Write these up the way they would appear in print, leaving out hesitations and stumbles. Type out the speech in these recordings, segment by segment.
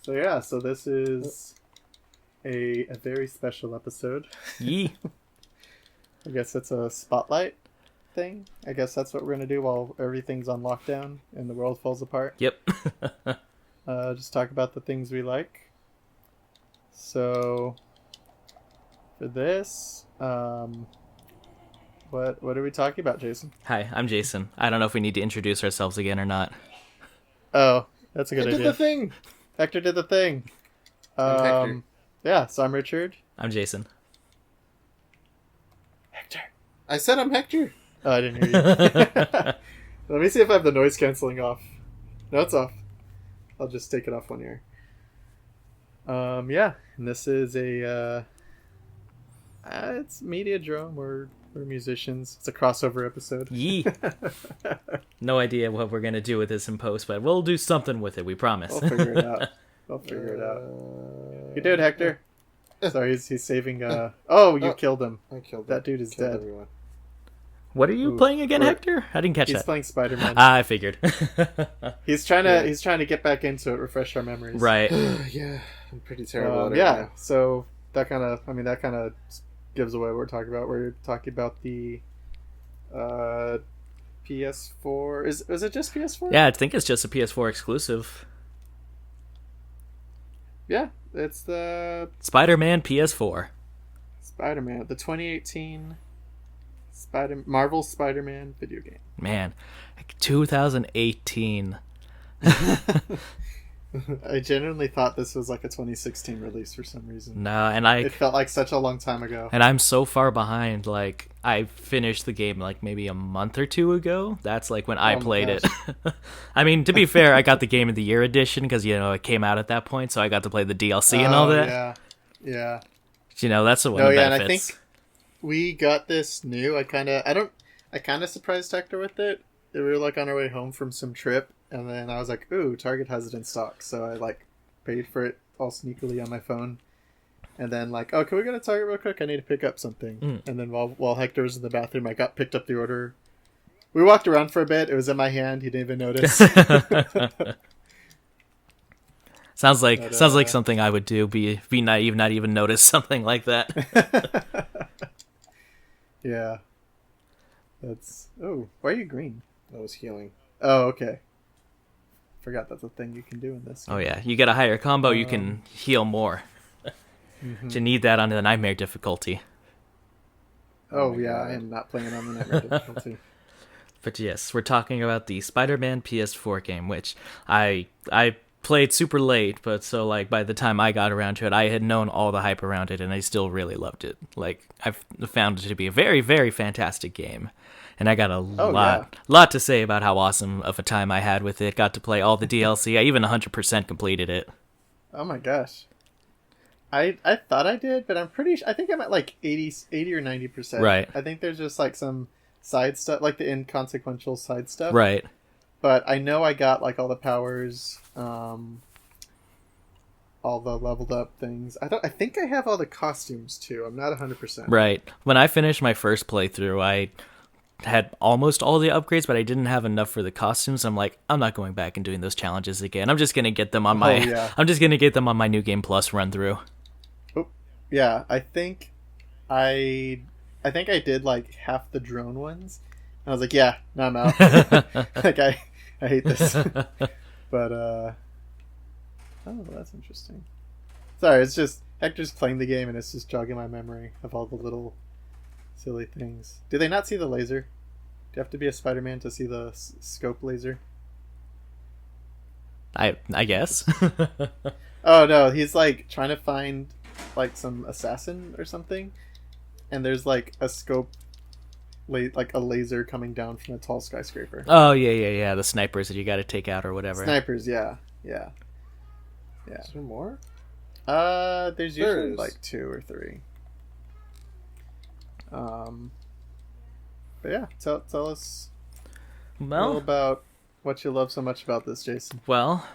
So this is a very special episode. Yee. I guess it's a spotlight thing. I guess that's what we're gonna do while everything's on lockdown and the world falls apart. Yep. Just talk about the things we like. So for this, what are we talking about, Jason? Hi, I'm Jason. I don't know if we need to introduce ourselves again or not. Oh, that's a good I idea. did the thing. Hector did the thing. I'm Hector. Yeah, so I'm Richard. I'm Jason. Hector. I said I'm Hector. Oh, I didn't hear you. Let me see if I have the noise canceling off. No, it's off. I'll just take it off one ear. Yeah, and this is it's Mediadrome. We're musicians. It's a crossover episode. Yee. No idea what we're gonna do with this in post, but we'll do something with it. We promise. We'll figure it out. You did, Hector. Sorry, he's saving. Oh, you killed him. I killed That dude is dead. everyone. What are you playing again, Hector? I didn't catch He's that. playing Spider-Man. I figured. He's trying to get back into it, refresh our memories. Right. Yeah, I'm pretty terrible at it. Yeah, now. so that kind of gives away what we're talking about. We're talking about the PS4. Is it just PS4? Yeah, I think it's just a PS4 exclusive. Yeah, it's the Spider-Man PS4. Spider-Man, the 2018 Marvel Spider-Man video game. Man, like 2018. I genuinely thought this was like a 2016 release for some reason. No, and It felt like such a long time ago. I'm so far behind. Like, I finished the game like maybe a month or two ago. That's like when I my played it. gosh. I mean, to be fair, I got the Game of the Year edition because, it came out at that point, so I got to play the DLC and all that. Yeah. That's the one No, of the yeah, and I benefits. think we got this new. I kind of surprised Hector with it. We were like on our way home from some trip, and then I was like, "Ooh, Target has it in stock." So I like paid for it all sneakily on my phone, and then like, "Oh, can we go to Target real quick? I need to pick up something." And then while Hector was in the bathroom, I picked up the order. We walked around for a bit. It was in my hand. He didn't even notice. Sounds like something I would do. Be naive, not even notice something like that. Yeah. That's. Oh, why are you green? I was healing. Oh, okay. Forgot that's a thing you can do in this. Oh yeah, you get a higher combo, you can heal more. Mm-hmm. You need that on the nightmare difficulty. Oh, my yeah, God. I am not playing it on the nightmare difficulty. But yes, we're talking about the Spider-Man PS4 game, which I played super late, but so like by the time I got around to it, I had known all the hype around it, and I still really loved it. Like I've found it to be a very, very fantastic game, and I got a lot to say about how awesome of a time I had with it. Got to play all the DLC. I even 100% completed it. Oh my gosh. I thought I did, but I think I'm at like 80 or 90%. Right. I think there's just like some side stuff, like the inconsequential side stuff. Right. But I know I got like all the powers, all the leveled up things. I think I have all the costumes too. I'm not 100%. Right. When I finished my first playthrough, I had almost all the upgrades, but I didn't have enough for the costumes. I'm like, I'm not going back and doing those challenges again. I'm just gonna get them on my. yeah. I'm just gonna get them on my New Game Plus run through. Oh, yeah. I think I did like half the drone ones. And I was like, yeah, no, I'm out. Like I hate this. But oh, that's interesting. Sorry, it's just Hector's playing the game and it's just jogging my memory of all the little silly things. Do they not see the laser? Do you have to be a Spider-Man to see the scope laser? I guess. Oh no, he's like trying to find like some assassin or something, and there's like a scope, like a laser coming down from a tall skyscraper. Oh yeah. The snipers that you got to take out or whatever. Snipers, yeah. Is there more? There's There usually is. like 2 or 3. But yeah, tell us a little Well, about what you love so much about this, Jason. well,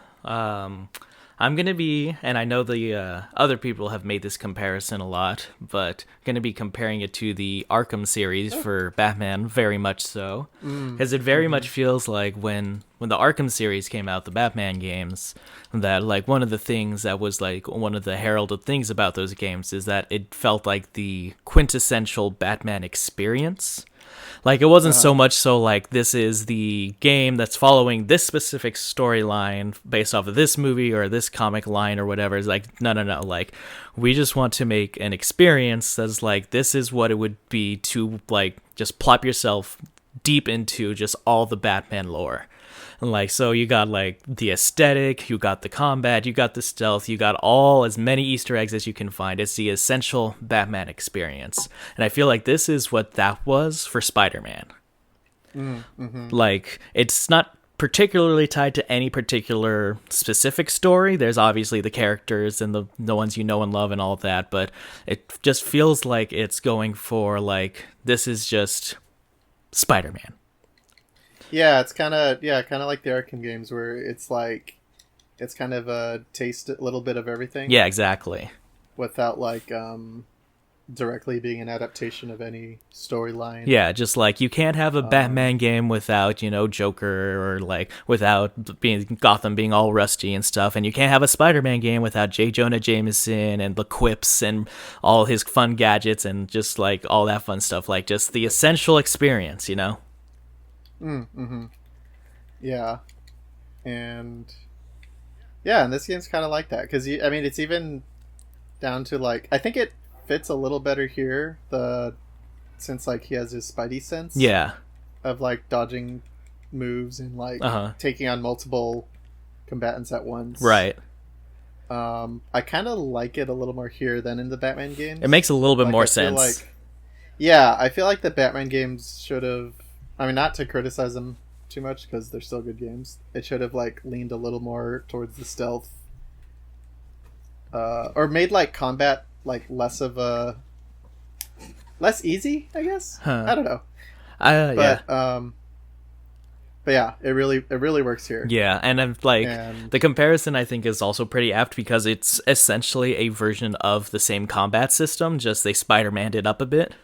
I'm going to be, and I know the other people have made this comparison a lot, but going to be comparing it to the Arkham series for Batman, very much so. Because it very much feels like when the Arkham series came out, the Batman games, that like one of the things that was like one of the heralded things about those games is that it felt like the quintessential Batman experience. Like, it wasn't so much so like, this is the game that's following this specific storyline based off of this movie or this comic line or whatever. It's like, no. Like, we just want to make an experience that's like, this is what it would be to, like, just plop yourself deep into just all the Batman lore. And like, so you got like the aesthetic, you got the combat, you got the stealth, you got as many Easter eggs as you can find. It's the essential Batman experience. And I feel like this is what that was for Spider-Man. Like, it's not particularly tied to any particular specific story. There's obviously the characters and the ones you know and love and all of that, but it just feels like it's going for like, this is just Spider-Man. Yeah, it's kind of like the Arkham games where it's like it's kind of a little bit of everything. Yeah, exactly. Without like directly being an adaptation of any storyline. Yeah, just like you can't have a Batman game without, Joker or like without Gotham being all rusty and stuff, and you can't have a Spider-Man game without J. Jonah Jameson and the quips and all his fun gadgets and just like all that fun stuff, like just the essential experience, Yeah, and this game's kind of like that because it's even down to like I think it fits a little better here since like he has his Spidey sense. Yeah. Of like dodging moves and like taking on multiple combatants at once. Right. I kind of like it a little more here than in the Batman games. It makes a little bit more sense. I feel like the Batman games should have. I mean, not to criticize them too much because they're still good games. It should have like leaned a little more towards the stealth, or made like combat like less easy. I guess. I don't know. But yeah, it really works here. Yeah, and the comparison I think is also pretty apt because it's essentially a version of the same combat system, just they Spider-Man'd it up a bit.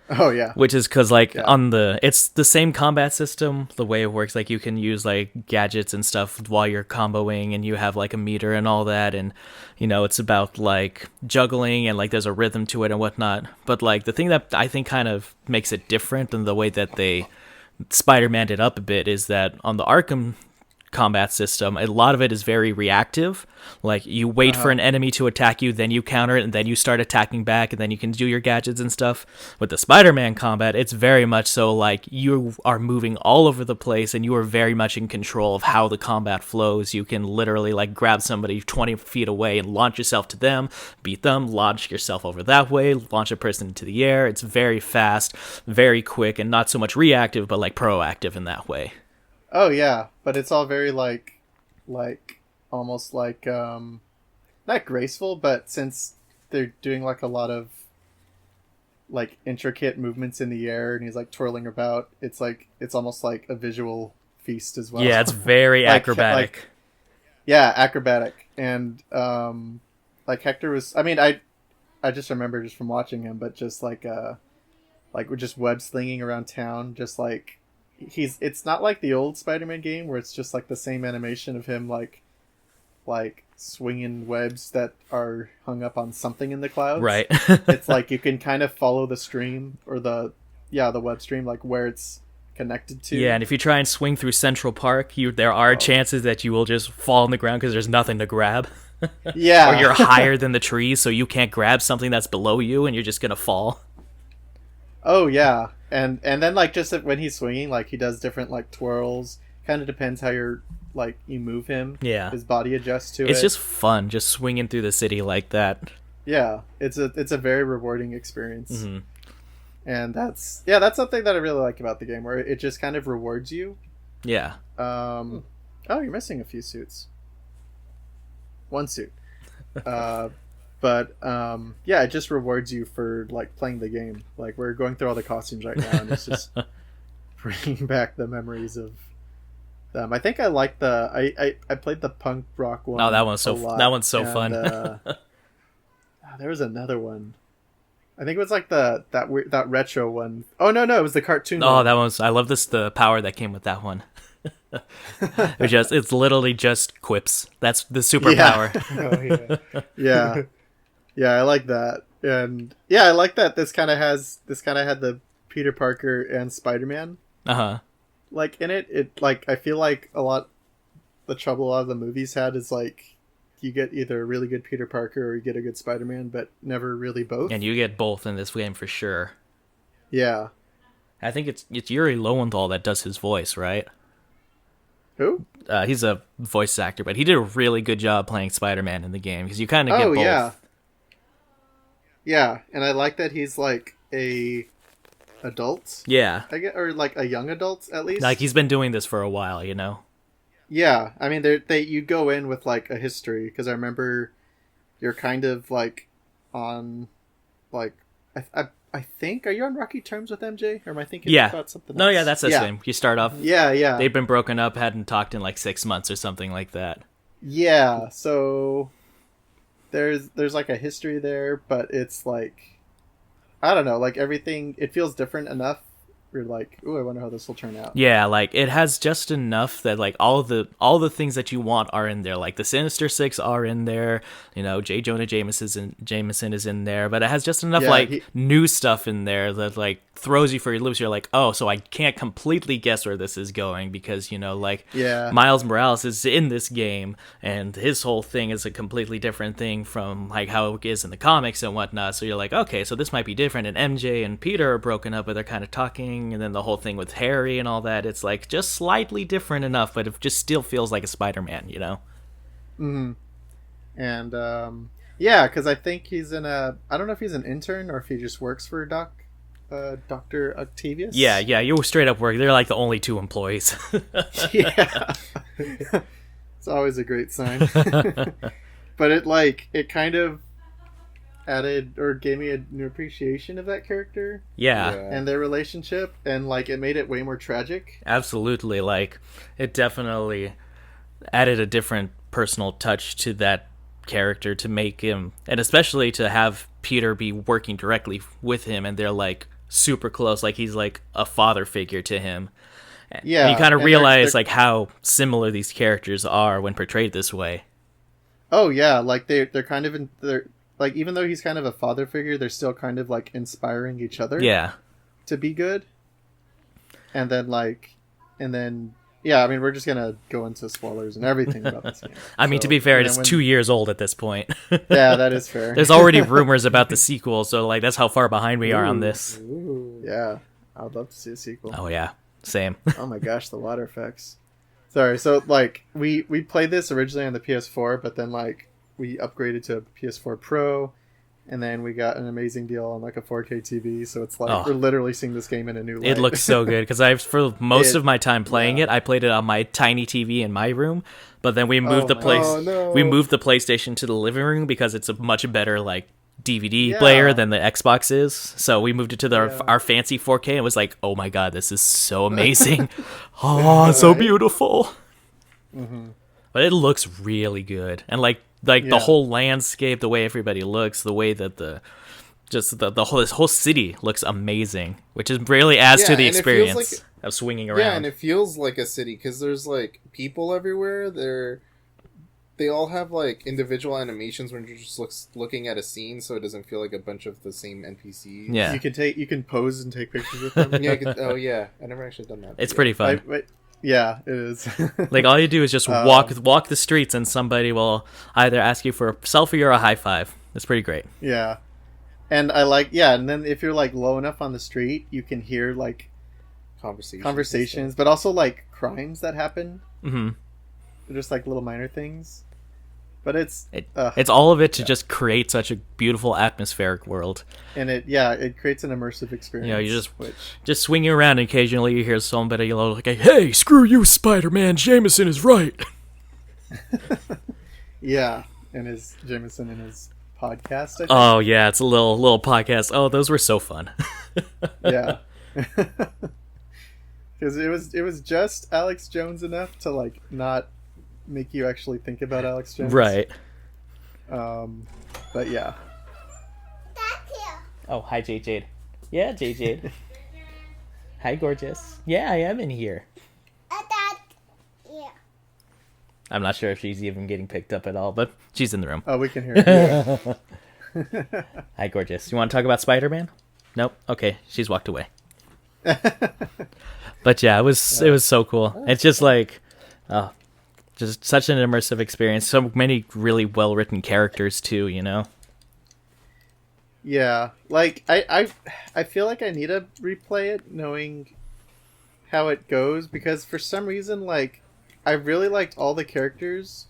Oh yeah, which is because it's the same combat system. The way it works, like you can use like gadgets and stuff while you're comboing, and you have like a meter and all that, and it's about like juggling and like there's a rhythm to it and whatnot. But like the thing that I think kind of makes it different than the way that they Spider-Man it up a bit is that on the Arkham combat system, a lot of it is very reactive. Like you wait for an enemy to attack you, then you counter it, and then you start attacking back, and then you can do your gadgets and stuff. With the Spider-Man combat, it's very much so like you are moving all over the place, and you are very much in control of how the combat flows. You can literally like grab somebody 20 feet away and launch yourself to them, beat them, launch yourself over that way, launch a person into the air. It's very fast, very quick, and not so much reactive, but like proactive in that way. Oh yeah, but it's all very like almost like not graceful, but since they're doing like a lot of like intricate movements in the air and he's like twirling about, it's almost like a visual feast as well. Yeah, it's very acrobatic. Acrobatic. And like Hector was I just remember just from watching him, but just like we're just web slinging around town, just like it's not like the old Spider-Man game where it's just like the same animation of him like swinging webs that are hung up on something in the clouds. Right. It's like you can kind of follow the stream or the web stream, like where it's connected to. Yeah, and if you try and swing through Central Park, there are chances that you will just fall on the ground because there's nothing to grab. Yeah. Or you're higher than the trees, so you can't grab something that's below you, and you're just gonna fall. Oh yeah. And then like just when he's swinging, like he does different like twirls. Kind of depends how you move him. Yeah, his body adjusts to it. It's just fun, just swinging through the city like that. Yeah, it's a very rewarding experience. And that's something that I really like about the game, where it just kind of rewards you. Yeah. Oh, you're missing a few suits. One suit. But it just rewards you for like playing the game. Like we're going through all the costumes right now, and it's just bringing back the memories of them. I think I like I played the punk rock one. Oh, that one's so fun. There was another one. I think it was like that retro one. Oh no, it was the cartoon. Oh, one. that one's. I love the power that came with that one. It's literally just quips. That's the superpower. Yeah. Yeah, I like that. And yeah, I like that this kind of had the Peter Parker and Spider-Man. Uh-huh. Like in it like I feel like the trouble a lot of the movies had is like you get either a really good Peter Parker or you get a good Spider-Man, but never really both. And you get both in this game for sure. Yeah. I think it's Yuri Lowenthal that does his voice, right? Who? He's a voice actor, but he did a really good job playing Spider-Man in the game because you kind of get both. Yeah. Yeah, and I like that he's like a adult. Yeah. I get, or like a young adult at least. Like he's been doing this for a while, you know. Yeah, I mean, you go in with like a history because I remember you're kind of like on, like I think, are you on rocky terms with MJ, or am I thinking about something else? No, yeah, that's the same. You start off. Yeah. They've been broken up, hadn't talked in like 6 months or something like that. Yeah, so there's like a history there, but it's like I don't know, like everything it feels different enough. You're like, ooh, I wonder how this will turn out. Yeah, like it has just enough that like all the things that you want are in there. Like the Sinister Six are in there, you know, J. Jonah Jameson is in there, but it has just enough new stuff in there that like throws you for your loops. You're like, oh, so I can't completely guess where this is going because, you know, like Miles Morales is in this game and his whole thing is a completely different thing from like how it is in the comics and whatnot. So you're like, okay, so this might be different. And MJ and Peter are broken up, but they're kind of talking. And then the whole thing with Harry and all that, it's like just slightly different enough, but it just still feels like a Spider-Man, you know? Mm-hmm. And yeah, because I think he's I don't know if he's an intern or if he just works for Dr. Octavius. Yeah, you straight up work. They're like the only two employees. Yeah. It's always a great sign. But it kind of added or gave me a new appreciation of that character. Yeah. And their relationship, and like it made it way more tragic. Absolutely. Like it definitely added a different personal touch to that character to make him, and especially to have Peter be working directly with him, and they're like super close, like he's like a father figure to him. Yeah, and you kind of realize like how similar these characters are when portrayed this way. Oh yeah, like they're kind of they're like, even though he's kind of a father figure, they're still kind of like inspiring each other. Yeah. To be good. And then yeah, I mean, we're just gonna go into spoilers and everything about this game. I mean, to be fair, it's 2 years old at this point. Yeah, that is fair. There's already rumors about the sequel, so like that's how far behind we are on this. Yeah, I'd love to see a sequel. Oh yeah, same. Oh my gosh, the water effects. Sorry, so like we played this originally on the PS4, but then like we upgraded to a PS4 Pro, and then we got an amazing deal on like a 4K TV, so it's like we're literally seeing this game in a new light. It looks so good because for most of my time playing it, I played it on my tiny TV in my room, but then we moved we moved the PlayStation to the living room because it's a much better like DVD player than the Xbox is. So we moved it to our fancy 4K and was like, oh my god, this is so amazing. So beautiful. Mm-hmm. But it looks really good, and like the whole landscape, the way everybody looks, the way that this whole city looks amazing, which is really adds to the experience of swinging around. Yeah, and it feels like a city because there's like people everywhere. They all have like individual animations when you're just looking at a scene, so it doesn't feel like a bunch of the same NPCs. Yeah, you can pose and take pictures with them. Yeah, I never actually done that. It's pretty fun. Yeah, it is. Like all you do is just walk the streets, and somebody will either ask you for a selfie or a high five. It's pretty great. Yeah, and and then if you're like low enough on the street, you can hear like conversations, but also like crimes that happen. Mm-hmm. They're just like little minor things. But it's all of it to just create such a beautiful atmospheric world, and it creates an immersive experience. You know, you just swinging around, and occasionally you hear somebody like, "Hey, screw you, Spider-Man! Jameson is right." Yeah, and Jameson in his podcast. I think. Oh yeah, it's a little podcast. Oh, those were so fun. Yeah. Because it was just Alex Jones enough to like not make you actually think about Alex Jones. Right. But yeah. Oh, hi, Jade. Yeah, Jade. Hi, gorgeous. Yeah, I am in here. I'm not sure if she's even getting picked up at all, but she's in the room. Oh, we can hear it. Hi, gorgeous. You want to talk about Spider-Man? Nope. Okay, she's walked away. But yeah, it was so cool. It's just like, just such an immersive experience. So many really well-written characters too, you know? Yeah, like I feel like I need to replay it knowing how it goes, because for some reason, like, I really liked all the characters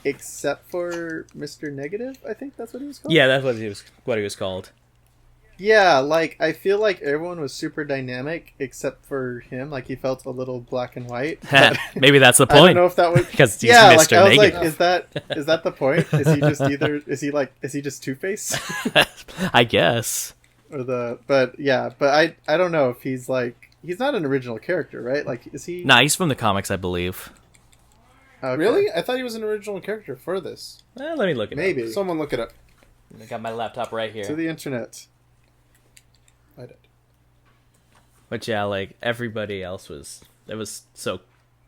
except for Mr. Negative. I think that's what he was called. Yeah, that's what he was called. Yeah, like, I feel like everyone was super dynamic except for him. Like, he felt a little black and white. But Maybe that's the I don't point. know if that was Because he's yeah. Mr. Like, I was Negative. like, is that the point? Is he just is he just Two-Face? I guess. But I don't know if he's not an original character, right? Like, is he? Nah, he's from the comics, I believe. Okay. Really? I thought he was an original character for this. Let me look it Maybe. Someone look it up. up. I got my laptop right here. To the internet. I did. But yeah, like, everybody else was so...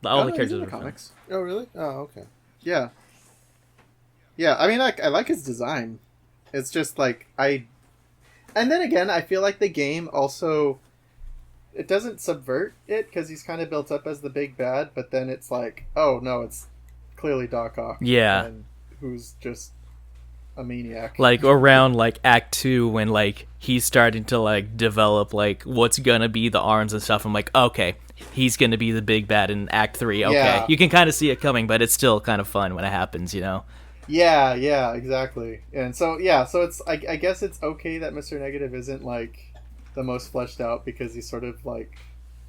All the he's characters in were the fun. comics. Oh, really? Oh, okay. Yeah. Yeah, I mean, like, I like his design. It's just like and then again, I feel like the game also, it doesn't subvert it because he's kind of built up as the big bad, but then it's like, oh no, it's clearly Doc Ock. Yeah. And who's just a maniac. Like, around, like, Act 2, when, like, he's starting to, like, develop, like, what's gonna be the arms and stuff, I'm like, okay, he's gonna be the big bad in Act 3, okay. Yeah. You can kind of see it coming, but it's still kind of fun when it happens, you know? Yeah, exactly. And so, yeah, so it's, I guess it's okay that Mr. Negative isn't, like, the most fleshed out, because he's sort of, like,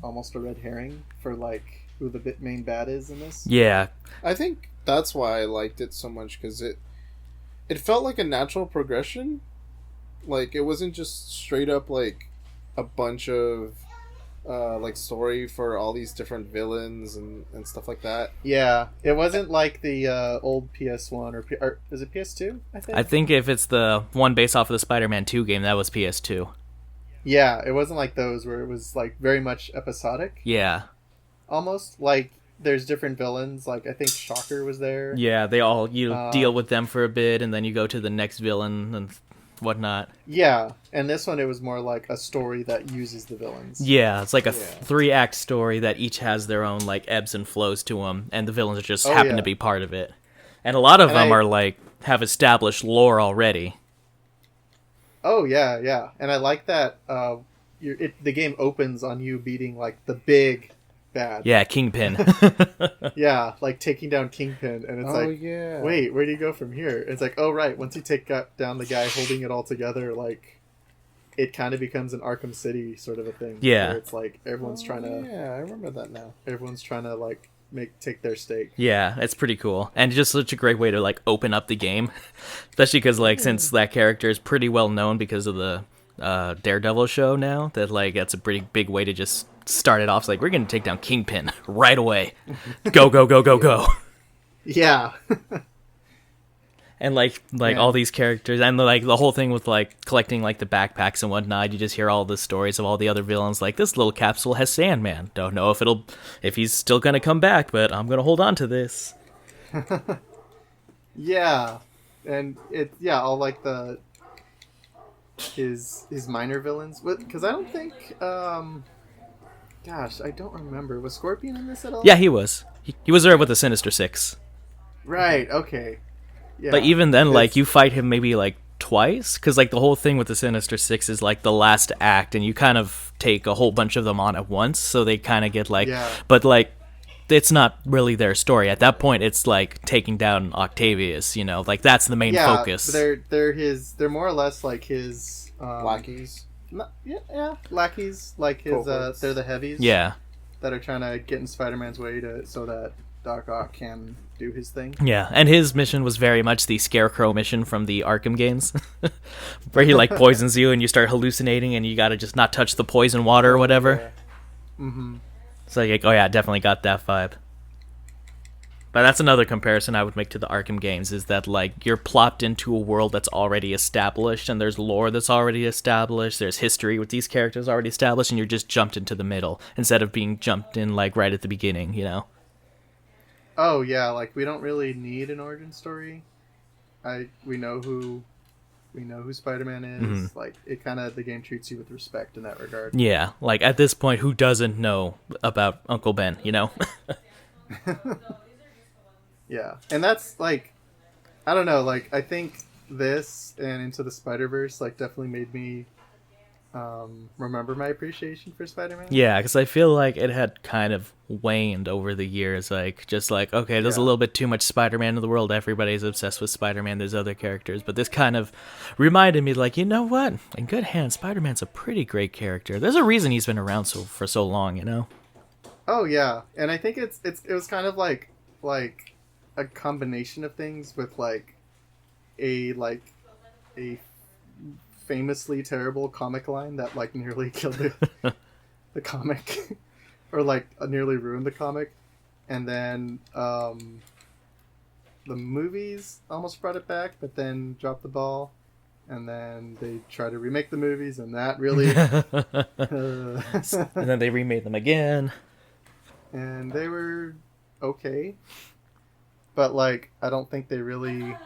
almost a red herring for, like, who the main bad is in this. Yeah. I think that's why I liked it so much, because it felt like a natural progression. Like, it wasn't just straight up, like, a bunch of, like, story for all these different villains and stuff like that. Yeah, it wasn't like the old PS1 or is it PS2? I think if it's the one based off of the Spider-Man 2 game, that was PS2. Yeah, it wasn't like those where it was like very much episodic. Yeah. Almost like there's different villains. Like, I think Shocker was there. Yeah, they all, deal with them for a bit, and then you go to the next villain and whatnot. Yeah, and this one it was more like a story that uses the villains. Yeah, it's like a 3-act story that each has their own, like, ebbs and flows to them, and the villains just happen to be part of it. And a lot of them are, like, have established lore already. Oh, yeah. And I like that the game opens on you beating, like, the big bad. Yeah, Kingpin. Yeah, like taking down Kingpin, and it's yeah. Wait, where do you go from here? It's like, oh right, once you take down the guy holding it all together, like, it kind of becomes an Arkham City sort of a thing. Yeah. where it's like everyone's trying to. Yeah, I remember that now. Everyone's trying to like take their stake. Yeah, it's pretty cool. And just such a great way to, like, open up the game. Especially because, like, since that character is pretty well known because of the Daredevil show now, that, like, that's a pretty big way to just start it off. It's like, we're going to take down Kingpin right away. Go, go, go, go, go. Yeah. And, like all these characters, and, like, the whole thing with, like, collecting, like, the backpacks and whatnot, you just hear all the stories of all the other villains, like, this little capsule has Sandman. Don't know if he's still gonna come back, but I'm gonna hold on to this. Yeah. And all like his minor villains. Because I don't think, gosh, I don't remember. Was Scorpion in this at all? Yeah, he was. He was there with the Sinister Six. Right, okay. Yeah. But even then, like, you fight him maybe, like, twice, because, like, the whole thing with the Sinister Six is, like, the last act, and you kind of take a whole bunch of them on at once, so they kind of get, like... Yeah. But, like, it's not really their story. At that point, it's, like, taking down Octavius, you know? Like, that's the main focus. They're more or less, like, his... Lackeys. Lackeys, like his, Cohorts. they're the heavies. Yeah. That are trying to get in Spider-Man's way so that Doc Ock can do his thing. Yeah, and his mission was very much the Scarecrow mission from the Arkham games, where he, like, poisons you and you start hallucinating and you gotta just not touch the poison water or whatever. Mm-hmm. It's like, oh yeah, definitely got that vibe. But that's another comparison I would make to the Arkham games, is that like you're plopped into a world that's already established, and there's lore that's already established, there's history with these characters already established, and you're just jumped into the middle instead of being jumped in like right at the beginning, you know? Oh yeah, like we don't really need an origin story. We know who Spider-Man is. Mhm. Like it kind of, the game treats you with respect in that regard. Yeah, like at this point, who doesn't know about Uncle Ben, you know? Yeah, and that's like, I don't know, like I think this and Into the Spider-Verse like definitely made me remember my appreciation for Spider-Man. Yeah, because I feel like it had kind of waned over the years. Like, just like, okay, there's a Yeah. little bit too much Spider-Man in the world. Everybody's obsessed with Spider-Man. There's other characters. But this kind of reminded me, like, you know what? In good hands, Spider-Man's a pretty great character. There's a reason he's been around for so long, you know? Oh yeah, and I think it was kind of like a combination of things with like a famously terrible comic line that like nearly killed the comic or like nearly ruined the comic, and then the movies almost brought it back but then dropped the ball, and then they tried to remake the movies and that really And then they remade them again. and they were okay, but like I don't think they really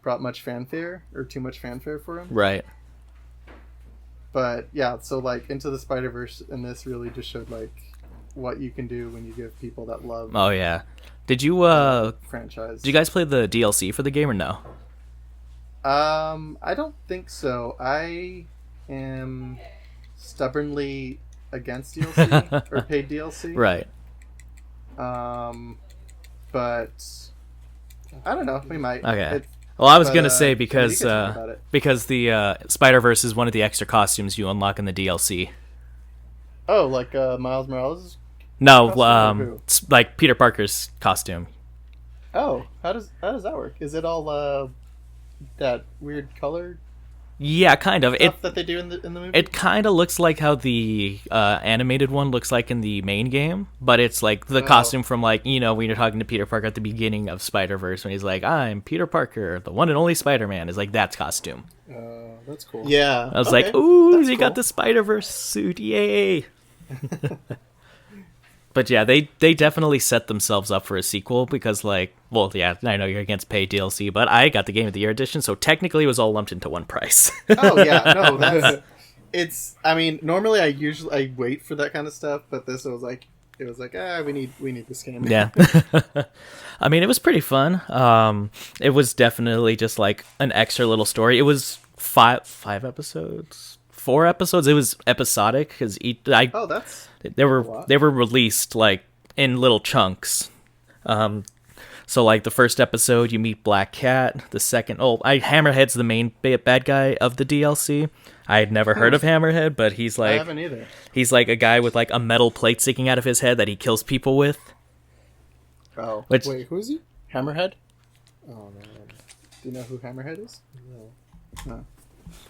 brought much fanfare or too much fanfare for him. Right. But yeah, so like Into the Spider-Verse and this really just showed like what you can do when you give people that love Oh, yeah. Did you franchise. did you guys play the DLC for the game or no? I don't think so. I am stubbornly against DLC or paid DLC. Right. But I don't know. We might. Okay. Well, I was gonna say we because can talk about it. the Spider-Verse is one of the extra costumes you unlock in the DLC. Oh, like Miles Morales. No, Costume or who? it's like Peter Parker's costume. Oh, how does that work? Is it all that weird color Yeah, kind of. stuff that they do in the movie? It kind of looks like how the animated one looks like in the main game, but it's like the Oh. costume from like, you know, when you're talking to Peter Parker at the beginning of Spider-Verse when he's like, "I'm Peter Parker, the one and only Spider-Man," is like that costume. That's cool. Yeah, I was okay. like, "Ooh, That's he got cool. the Spider-Verse suit, yay!" But yeah, they definitely set themselves up for a sequel because, like, well, yeah, I know you're against paid DLC, but I got the Game of the Year edition, so technically it was all lumped into one price. Oh yeah, no, that's it's. I mean, normally I wait for that kind of stuff, but this was like we need this game. Yeah. I mean, it was pretty fun. It was definitely just like an extra little story. It was five episodes, 4 episodes. It was episodic because Oh, that's they were lot. released like in little chunks. So like the first episode, you meet Black Cat. The second, Hammerhead's the main bad guy of the DLC. I had never heard of Hammerhead, but he's I like haven't either. he's like a guy with like a metal plate sticking out of his head that he kills people with. Oh, Which Wait, who is he? Hammerhead. Oh no. Do you know who Hammerhead is? No.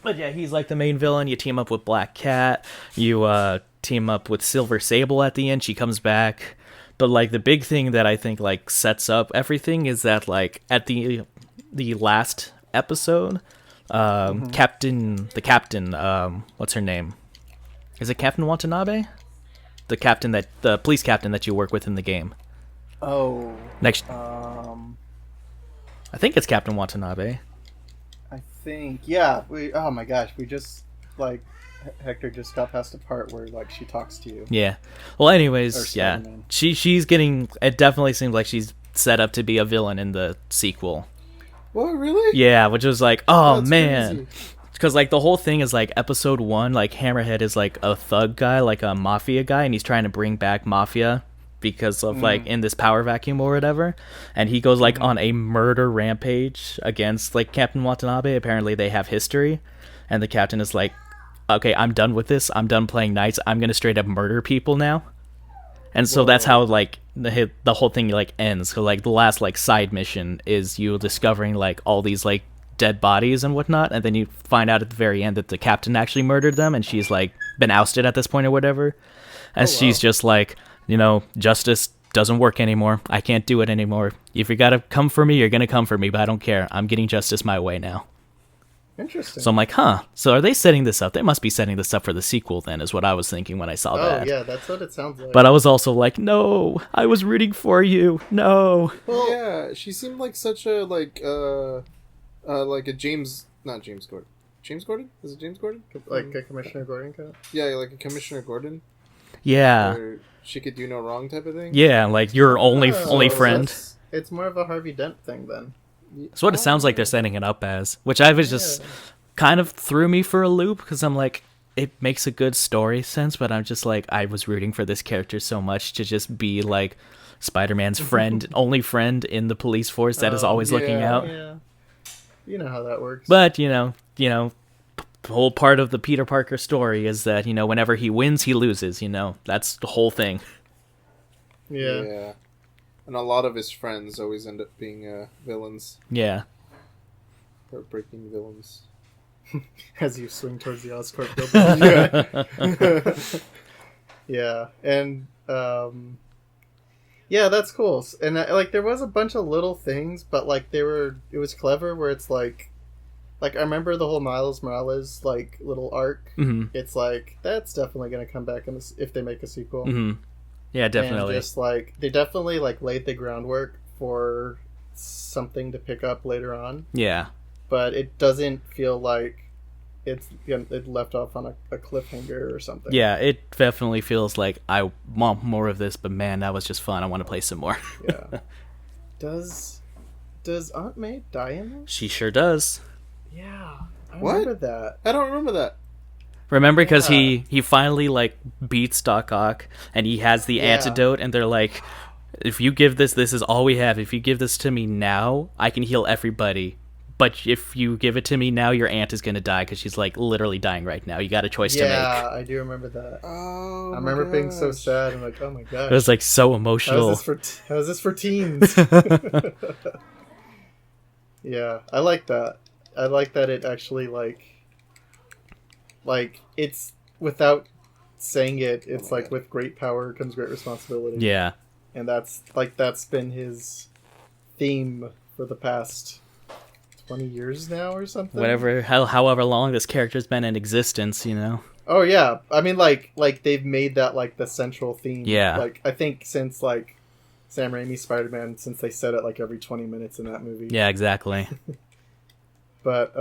But yeah, he's like the main villain. You team up with Black Cat. You team up with Silver Sable at the end. She comes back. But like the big thing that I think like sets up everything is that like at the last episode, Captain, what's her name? Is it Captain Watanabe? The police captain that you work with in the game. Oh, Next, um, I think it's Captain Watanabe. I think yeah. Oh my gosh, we just like Hector just got past a part where like she talks to you. Yeah. Well, Or anyways, yeah. Spider-Man. She's getting. It definitely seems like she's set up to be a villain in the sequel. What, really? Yeah, which was like, oh That's man, crazy. because like the whole thing is like episode 1, like Hammerhead is like a thug guy, like a mafia guy, and he's trying to bring back mafia because of like in this power vacuum or whatever, and he goes like on a murder rampage against like Captain Watanabe. Apparently they have history, and the captain is like, okay, I'm done with this. I'm done playing knights. I'm gonna straight up murder people now. And so that's how like the whole thing like ends. So like the last like side mission is you discovering like all these like dead bodies and whatnot, and then you find out at the very end that the captain actually murdered them, and she's like been ousted at this point or whatever. And Oh, she's wow. just like, justice doesn't work anymore. I can't do it anymore. If you gotta come for me, you're gonna come for me, but I don't care. I'm getting justice my way now. Interesting. So I'm like, huh. So are they setting this up? They must be setting this up for the sequel then, is what I was thinking when I saw oh that. yeah, that's what it sounds like. But I was also like, no, I was rooting for you. No. well, Yeah, she seemed like such a like a James, not James Gordon. James Gordon? Is it James Gordon? like a Commissioner Gordon kind of. Yeah, like a Commissioner Gordon. Yeah. Where she could do no wrong type of thing. Yeah, like your only Oh, friend. It's more of a Harvey Dent thing then. That's what it sounds like they're setting it up as, which I was just kind of threw me for a loop because I'm like, it makes a good story sense, but I'm just like, I was rooting for this character so much to just be like Spider-Man's friend, only friend in the police force that is always looking yeah. out. Yeah. You know how that works. But the whole part of the Peter Parker story is that whenever he wins, he loses. That's the whole thing. yeah. And a lot of his friends always end up being villains, Yeah. heartbreaking villains. As you swing towards the Oscorp building. Yeah, and yeah, that's cool. And like there was a bunch of little things, but like it was clever where it's like I remember the whole Miles Morales like little arc. hmm It's like that's definitely going to come back in this, if they make a sequel. hmm Yeah, definitely. And just like they definitely like laid the groundwork for something to pick up later on, Yeah. but it doesn't feel like it left off on a cliffhanger or something. Yeah, it definitely feels like I want more of this, but man, that was just fun. I want to play some more. Yeah. Does Aunt May die in this? She sure does. Yeah, I What? remember that. I don't remember that. Remember, because Yeah. he finally like beats Doc Ock, and he has the Yeah. antidote, and they're like, if you give this is all we have. If you give this to me now, I can heal everybody. But if you give it to me now, your aunt is gonna die because she's like literally dying right now. You got a choice to make. Yeah, I do remember that. Oh, I remember being so sad. I'm like, oh my gosh. It was like so How emotional. is this for teens? Yeah, I like that. I like that it actually like it's without saying it. It's like with great power comes great responsibility. Yeah. And that's been his theme for the past 20 years now or something. However long this character's been in existence, Oh yeah, I mean like they've made that like the central theme. Yeah. Like I think since like Sam Raimi's Spider-Man, since they said it like every 20 minutes in that movie. Yeah, exactly. But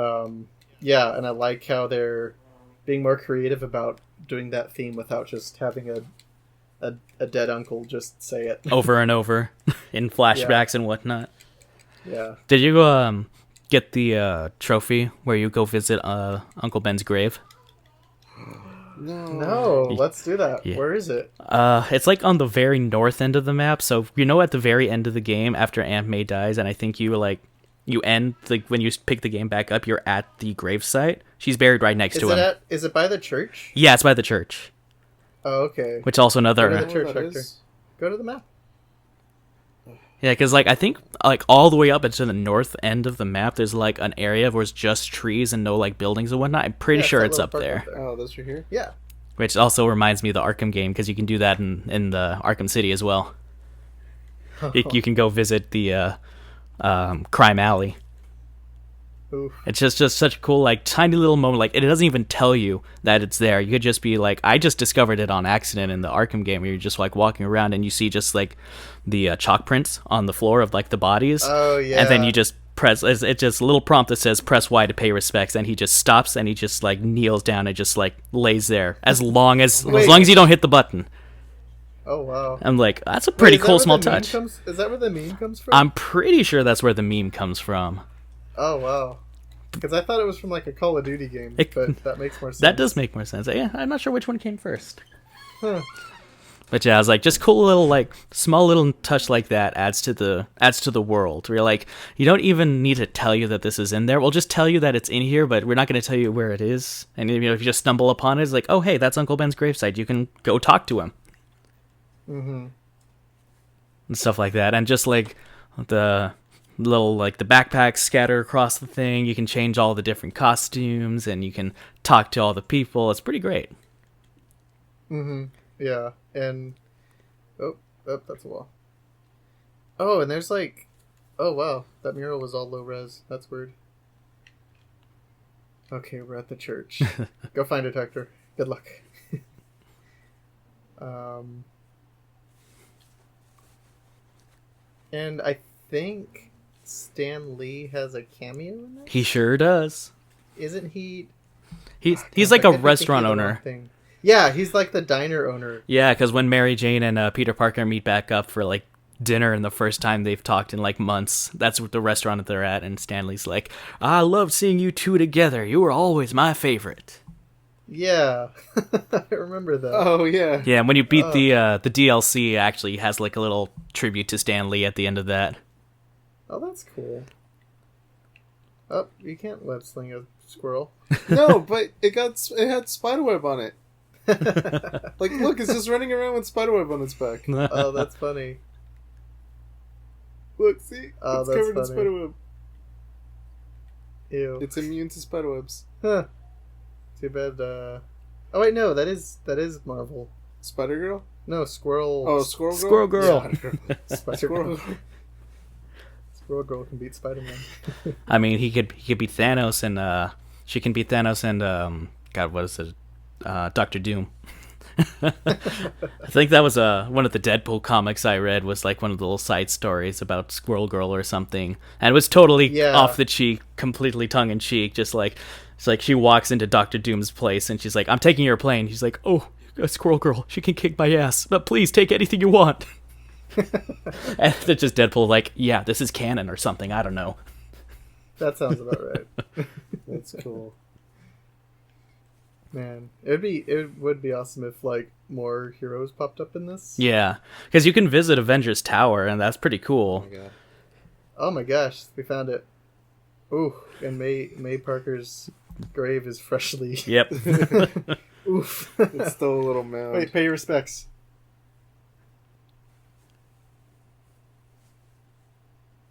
yeah, and I like how they're being more creative about doing that theme without just having a dead uncle just say it. Over and over in flashbacks and whatnot. Yeah. Did you get the trophy where you go visit Uncle Ben's grave? No, let's do that. Yeah. Where is it? It's like on the very north end of the map. So at the very end of the game after Aunt May dies, and I think you end when you pick the game back up, you're at the gravesite. She's buried right next to him. Is it by the church? Yeah, it's by the church. Oh, okay. Which also Go to another the church, that Hector. is? Go to the map. yeah, because I think all the way up into the north end of the map, there's like an area where it's just trees and no like buildings and whatnot. I'm pretty Yeah, sure that it's little up park there. Oh, those are here. Yeah. Which also reminds me of the Arkham game because you can do that in the Arkham City as well. You can go visit the crime alley. Oof. It's just such a cool like tiny little moment. Like it doesn't even tell you that it's there. You could just be like, I just discovered it on accident in the Arkham game where you're just like walking around and you see just like the chalk prints on the floor of like the bodies. Oh yeah. And then you just press it's just a little prompt that says press Y to pay respects, and he just stops and he just like kneels down and just like lays there as long as Wait. you don't hit the button. Oh wow. I'm like, that's a pretty Wait, is that cool where small the meme touch. is that where the meme comes from? I'm pretty sure that's where the meme comes from. Oh wow. Because I thought it was from like a Call of Duty game, It- but that makes more sense. That does make more sense. Yeah, I'm not sure which one came first. Huh. But yeah, I was like, just cool little like small little touch like that adds to the world. Where you're like, you don't even need to tell you that this is in there. We'll just tell you that it's in here, but we're not going to tell you where it is. And if you just stumble upon it, it's like, oh hey, that's Uncle Ben's gravesite. You can go talk to him. Mm-hmm. And stuff like that. And just like the little like the backpacks scattered across the thing, you can change all the different costumes and you can talk to all the people. It's pretty great. Mm-hmm. Yeah, and oh, that's a wall. Oh, and there's like, oh wow, that mural was all low res. That's weird. Okay, we're at the church. Go find it, Hector. Good luck. And I think Stan Lee has a cameo in this. He sure does. Isn't he? He's like a restaurant owner. Yeah, he's like the diner owner. Yeah, because when Mary Jane and Peter Parker meet back up for like dinner and the first time they've talked in like months, that's what the restaurant that they're at, and Stanley's like, I loved seeing you two together. You were always my favorite. Yeah, I remember that. Oh yeah. Yeah, and when you beat the DLC, it actually has like a little tribute to Stan Lee at the end of that. Oh, that's cool. Oh, you can't web sling a squirrel. No, but it had spiderweb on it. Like, look, it's just running around with spiderweb on its back. Oh, that's funny. Look, see? Oh, it's that's covered in funny. spiderweb. Ew. It's immune to spiderwebs. Huh. Too bad. Oh wait, no, that is Marvel. Spider Girl? No, Squirrel. Oh, Squirrel Girl? Squirrel Girl. Yeah. Spider Squirrel Girl. Squirrel Girl can beat Spider-Man. I mean, he could beat Thanos, and she can beat Thanos, and God, what is it? Doctor Doom. I think that was one of the Deadpool comics I read, was like one of the little side stories about Squirrel Girl or something, and it was totally off the cheek, completely tongue in cheek. Just like it's like she walks into Doctor Doom's place and she's like, "I'm taking your plane." He's like, "Oh, Squirrel Girl, she can kick my ass, but please take anything you want." And it's just Deadpool like, "Yeah, this is canon or something. I don't know." That sounds about right. That's cool. Man, it would be awesome if like more heroes popped up in this. Yeah, because you can visit Avengers Tower, and that's pretty cool. Oh my god. Oh my gosh, we found it. Ooh, and May Parker's grave is freshly. Yep. Oof. It's still a little mound. Wait, pay your respects.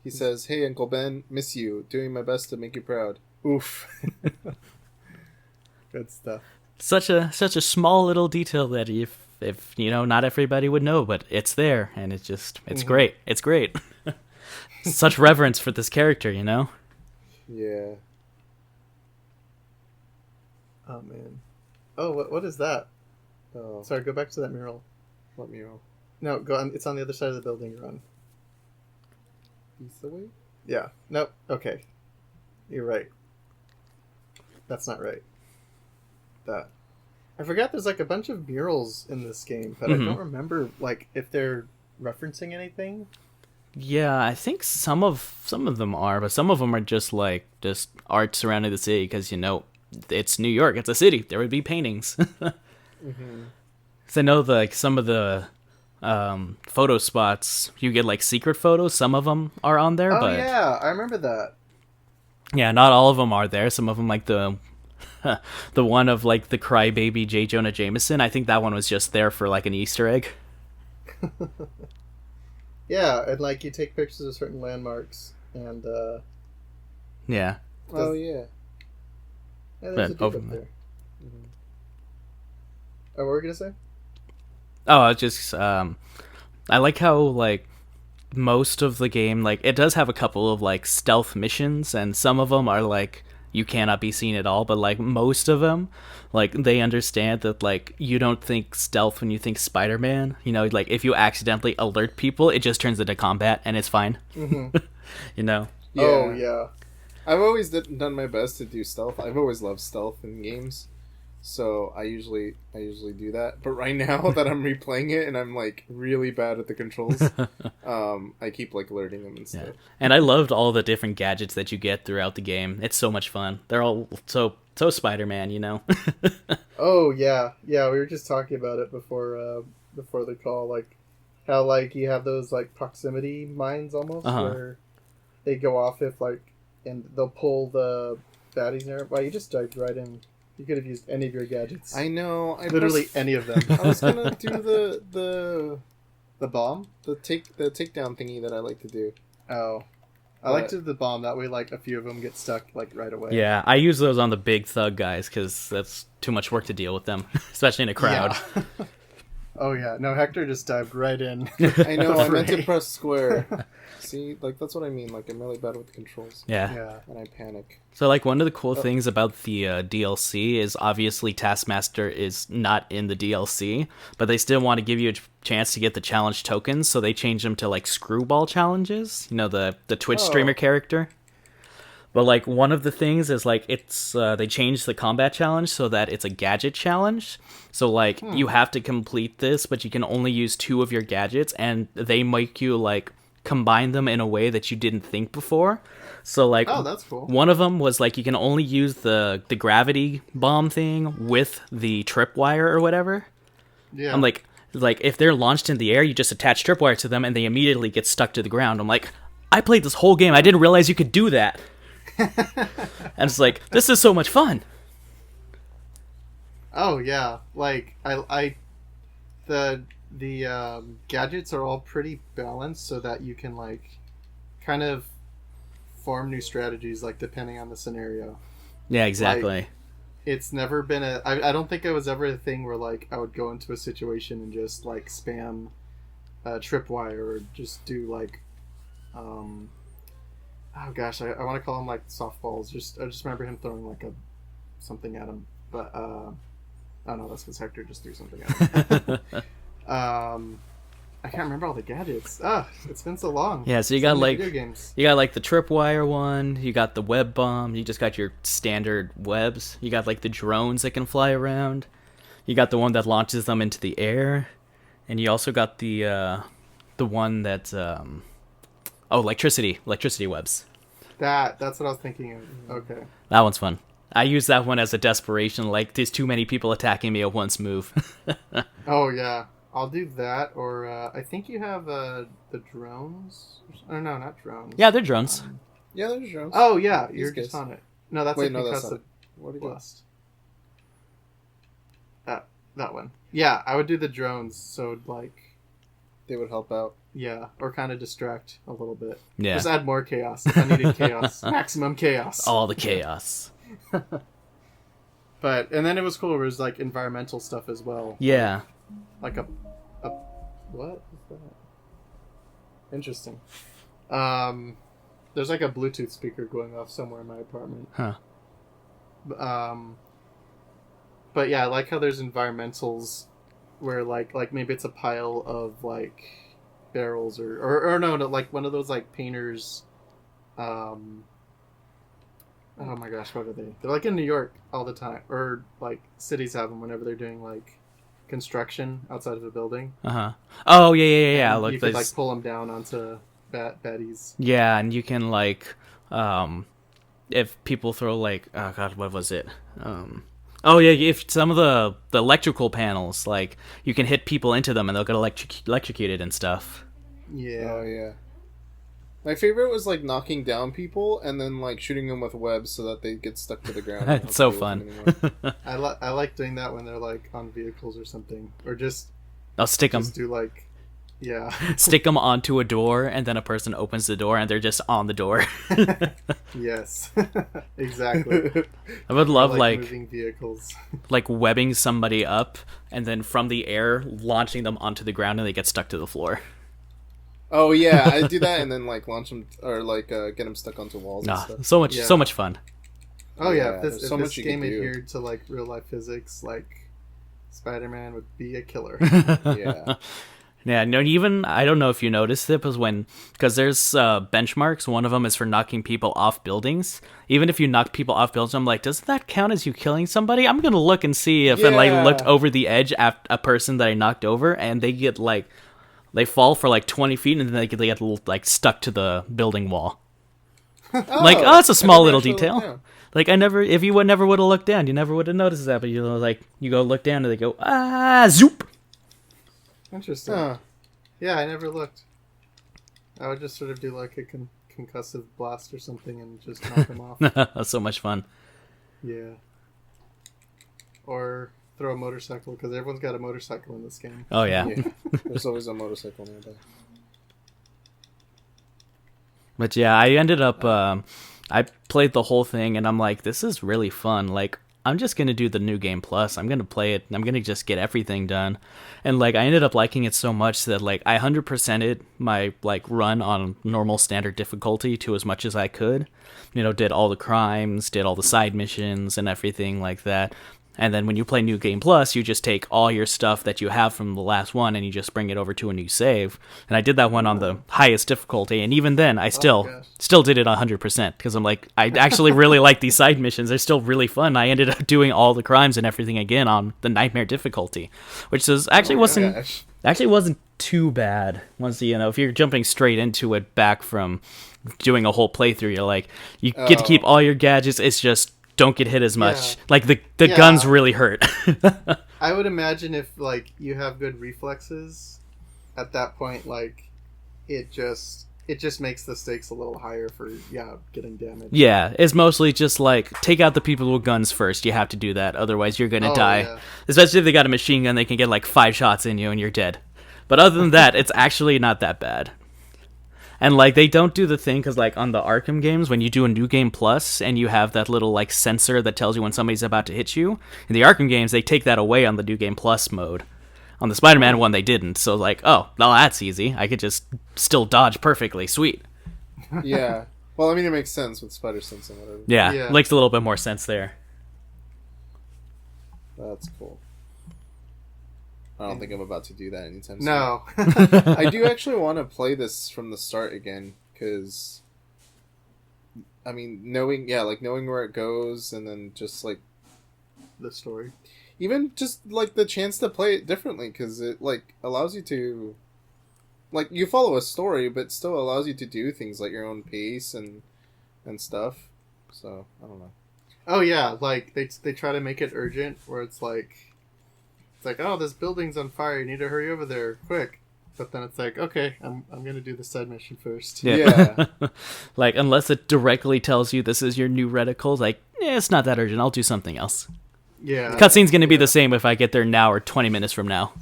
He says, "Hey, Uncle Ben, miss you. Doing my best to make you proud." Oof. Good stuff. Such a small little detail that if you know, not everybody would know, but it's there, and it's great. It's great. Such reverence for this character, you know. Yeah. Oh man. Oh, what is that? Oh, Sorry, go back to that mural. what mural? No, go on. It's on the other side of the building. You're on. East away? Yeah. Nope. Okay. You're right. That's not right. That. I forgot there's like a bunch of murals in this game, but I don't remember like if they're referencing anything. Yeah, I think some of them are, but some of them are just art surrounding the city, because you know it's New York, it's a city. There would be paintings. Mm-hmm. So I know some of the photo spots you get like secret photos. Some of them are on there, Oh but yeah, I remember that. yeah, not all of them are there. Some of them, like the one of like the crybaby J. Jonah Jameson, I think that one was just there for like an Easter egg. Yeah, and like you take pictures of certain landmarks, and Yeah. Oh yeah. there's But a dude over up there. there. Oh, what were we gonna say? Oh, it's just I like how like most of the game, like it does have a couple of like stealth missions, and some of them are like you cannot be seen at all, but like most of them, like they understand that like you don't think stealth when you think Spider-Man. You know, like if you accidentally alert people, it just turns into combat and it's fine. Mm-hmm. You know. Yeah. Oh yeah. I've always done my best to do stealth. I've always loved stealth in games, so I usually do that. But right now that I'm replaying it and I'm like really bad at the controls, I keep like alerting them and stuff. Yeah. And I loved all the different gadgets that you get throughout the game. It's so much fun. They're all so Spider-Man, you know. Oh yeah, yeah. We were just talking about it before the call, like how like you have those like proximity mines almost where they go off if like, and they'll pull the baddies near. Well, you just dived right in. You could have used any of your gadgets. I know. Literally any of them. I was gonna do the bomb. takedown thingy that I like to do. Oh, I like to do the bomb. That way, like a few of them get stuck like right away. Yeah, I use those on the big thug guys because that's too much work to deal with them, especially in a crowd. Yeah. Oh yeah, no, Hector just dived right in. I know, I meant to Right. press square. See, like, that's what I mean. Like, I'm really bad with the controls. Yeah. Yeah. And I panic. So like one of the cool things about the DLC is obviously Taskmaster is not in the DLC, but they still want to give you a chance to get the challenge tokens, so they change them to like screwball challenges. You know, the Twitch Oh. streamer character. But like one of the things is like it's they changed the combat challenge so that it's a gadget challenge. So like you have to complete this, but you can only use 2 of your gadgets, and they make you like combine them in a way that you didn't think before. So like Oh, that's cool. one of them was like you can only use the gravity bomb thing with the tripwire or whatever. Yeah. I'm like if they're launched in the air, you just attach tripwire to them and they immediately get stuck to the ground. I'm like, I played this whole game, I didn't realize you could do that. And it's like, this is so much fun. Oh yeah, like the gadgets are all pretty balanced so that you can like kind of form new strategies like depending on the scenario. Yeah, exactly. It's never been I don't think it was ever a thing where like I would go into a situation and just like spam tripwire or just do like oh gosh, I want to call them like softballs. I just remember him throwing like something at him, but oh no, that's because Hector just threw something at him. I can't remember all the gadgets. It's been so long. Yeah, so you So got many like video games. you got like the tripwire one, you got the web bomb, you just got your standard webs, you got like the drones that can fly around, you got the one that launches them into the air, and you also got the one that electricity webs. That's what I was thinking of. Okay. That one's fun. I use that one as a desperation, like there's too many people attacking me at once move. Oh yeah, I'll do that. Or I think you have the drones. Or no, not drones. Yeah, they're drones. Yeah, there's drones. Oh yeah, you're These just guys. on it. No, that's Wait, a no, that's concussive not it. What do you got? blast. That one. Yeah, I would do the drones. So like, They would help out. yeah, or kind of distract a little bit. Yeah. Just add more chaos if I needed chaos. Maximum chaos. All the chaos. But and then it was cool. It was like environmental stuff as well. Yeah. Like a what is that? Interesting. There's like a Bluetooth speaker going off somewhere in my apartment. Huh. But yeah, I like how there's environmentals where like maybe it's a pile of like barrels or no, like one of those like painters. Oh my gosh, what are they? They're like in New York all the time, or like cities have them whenever they're doing like construction outside of a building. Uh-huh. Oh, yeah. And Look, you could there's... like pull them down onto baddies. Yeah, and you can like if people throw like, oh god, what was it? Oh yeah, if some of the electrical panels, like you can hit people into them and they'll get electrocuted and stuff. Yeah. Oh yeah. My favorite was like knocking down people and then like shooting them with webs so that they get stuck to the ground. and It's so don't fun. deal with them anymore. I like doing that when they're like on vehicles or something, or just I'll stick them. do like, yeah, Stick them onto a door, and then a person opens the door, and they're just on the door. yes, exactly. I would love like moving vehicles. webbing somebody up, and then from the air launching them onto the ground, and they get stuck to the floor. Oh yeah, I do that and then like launch them or like get them stuck onto walls and Ah, stuff. so much, Yeah. so much fun. Oh yeah, Yeah, if there's this, so if much this you game can do. adhered to like real life physics, like Spider-Man would be a killer. Yeah. Yeah, no, even I don't know if you noticed it, because there's benchmarks. One of them is for knocking people off buildings. Even if you knock people off buildings, I'm like, doesn't that count as you killing somebody? I'm gonna look and see if and like Yeah. looked over the edge at a person that I knocked over, and they get like they fall for like 20 feet, and then they get like stuck to the building wall. Like, oh, that's a I small never little actually looked detail. down. Like if you would never would have looked down, you never would have noticed that. But you know, like you go look down, and they go zoop. Interesting. Huh. Yeah, I never looked. I would just sort of do like a concussive blast or something and just knock them off. That's so much fun. Yeah. Or throw a motorcycle, because everyone's got a motorcycle in this game. Oh yeah. Yeah. There's always a motorcycle nearby. But yeah, I ended up I played the whole thing, and I'm like, this is really fun. Like I'm just gonna do the New Game Plus. I'm gonna play it. I'm gonna just get everything done. And like I ended up liking it so much that like I 100%ed my like run on normal standard difficulty to as much as I could. Did all the crimes, did all the side missions and everything like that. And then when you play New Game Plus, you just take all your stuff that you have from the last one and you just bring it over to a new save. And I did that one on the highest difficulty, and even then, I still did it 100% because I'm like, I actually really like these side missions. They're still really fun. I ended up doing all the crimes and everything again on the Nightmare difficulty, which wasn't too bad. Once if you're jumping straight into it back from doing a whole playthrough, you're like, you get to keep all your gadgets. It's just don't get hit as much. Yeah. Like the guns really hurt. I would imagine if like you have good reflexes at that point, like it just makes the stakes a little higher for getting damaged. Yeah, it's mostly just like take out the people with guns first. You have to do that, otherwise you're gonna die. Yeah. Especially if they got a machine gun, they can get like 5 shots in you and you're dead. But other than that, it's actually not that bad. And, like, they don't do the thing, because, like, on the Arkham games, when you do a New Game Plus, and you have that little, like, sensor that tells you when somebody's about to hit you, in the Arkham games, they take that away on the New Game Plus mode. On the Spider-Man one, they didn't. So, like, oh, well, that's easy. I could just still dodge perfectly. Sweet. Yeah. Well, I mean, it makes sense with Spider Sense and whatever. Yeah, makes a little bit more sense there. That's cool. I don't think I'm about to do that anytime soon. No. I do actually want to play this from the start again, because, I mean, knowing where it goes, and then just, like, the story. Even just, like, the chance to play it differently, because it, like, allows you to, like, you follow a story, but still allows you to do things like your own pace and stuff. So, I don't know. Oh, yeah, like, they try to make it urgent, where it's like, oh, this building's on fire, you need to hurry over there, quick. But then it's like, okay, I'm going to do the side mission first. Yeah. Like, unless it directly tells you this is your new reticle, like, it's not that urgent, I'll do something else. Yeah. The cutscene's going to be the same if I get there now or 20 minutes from now.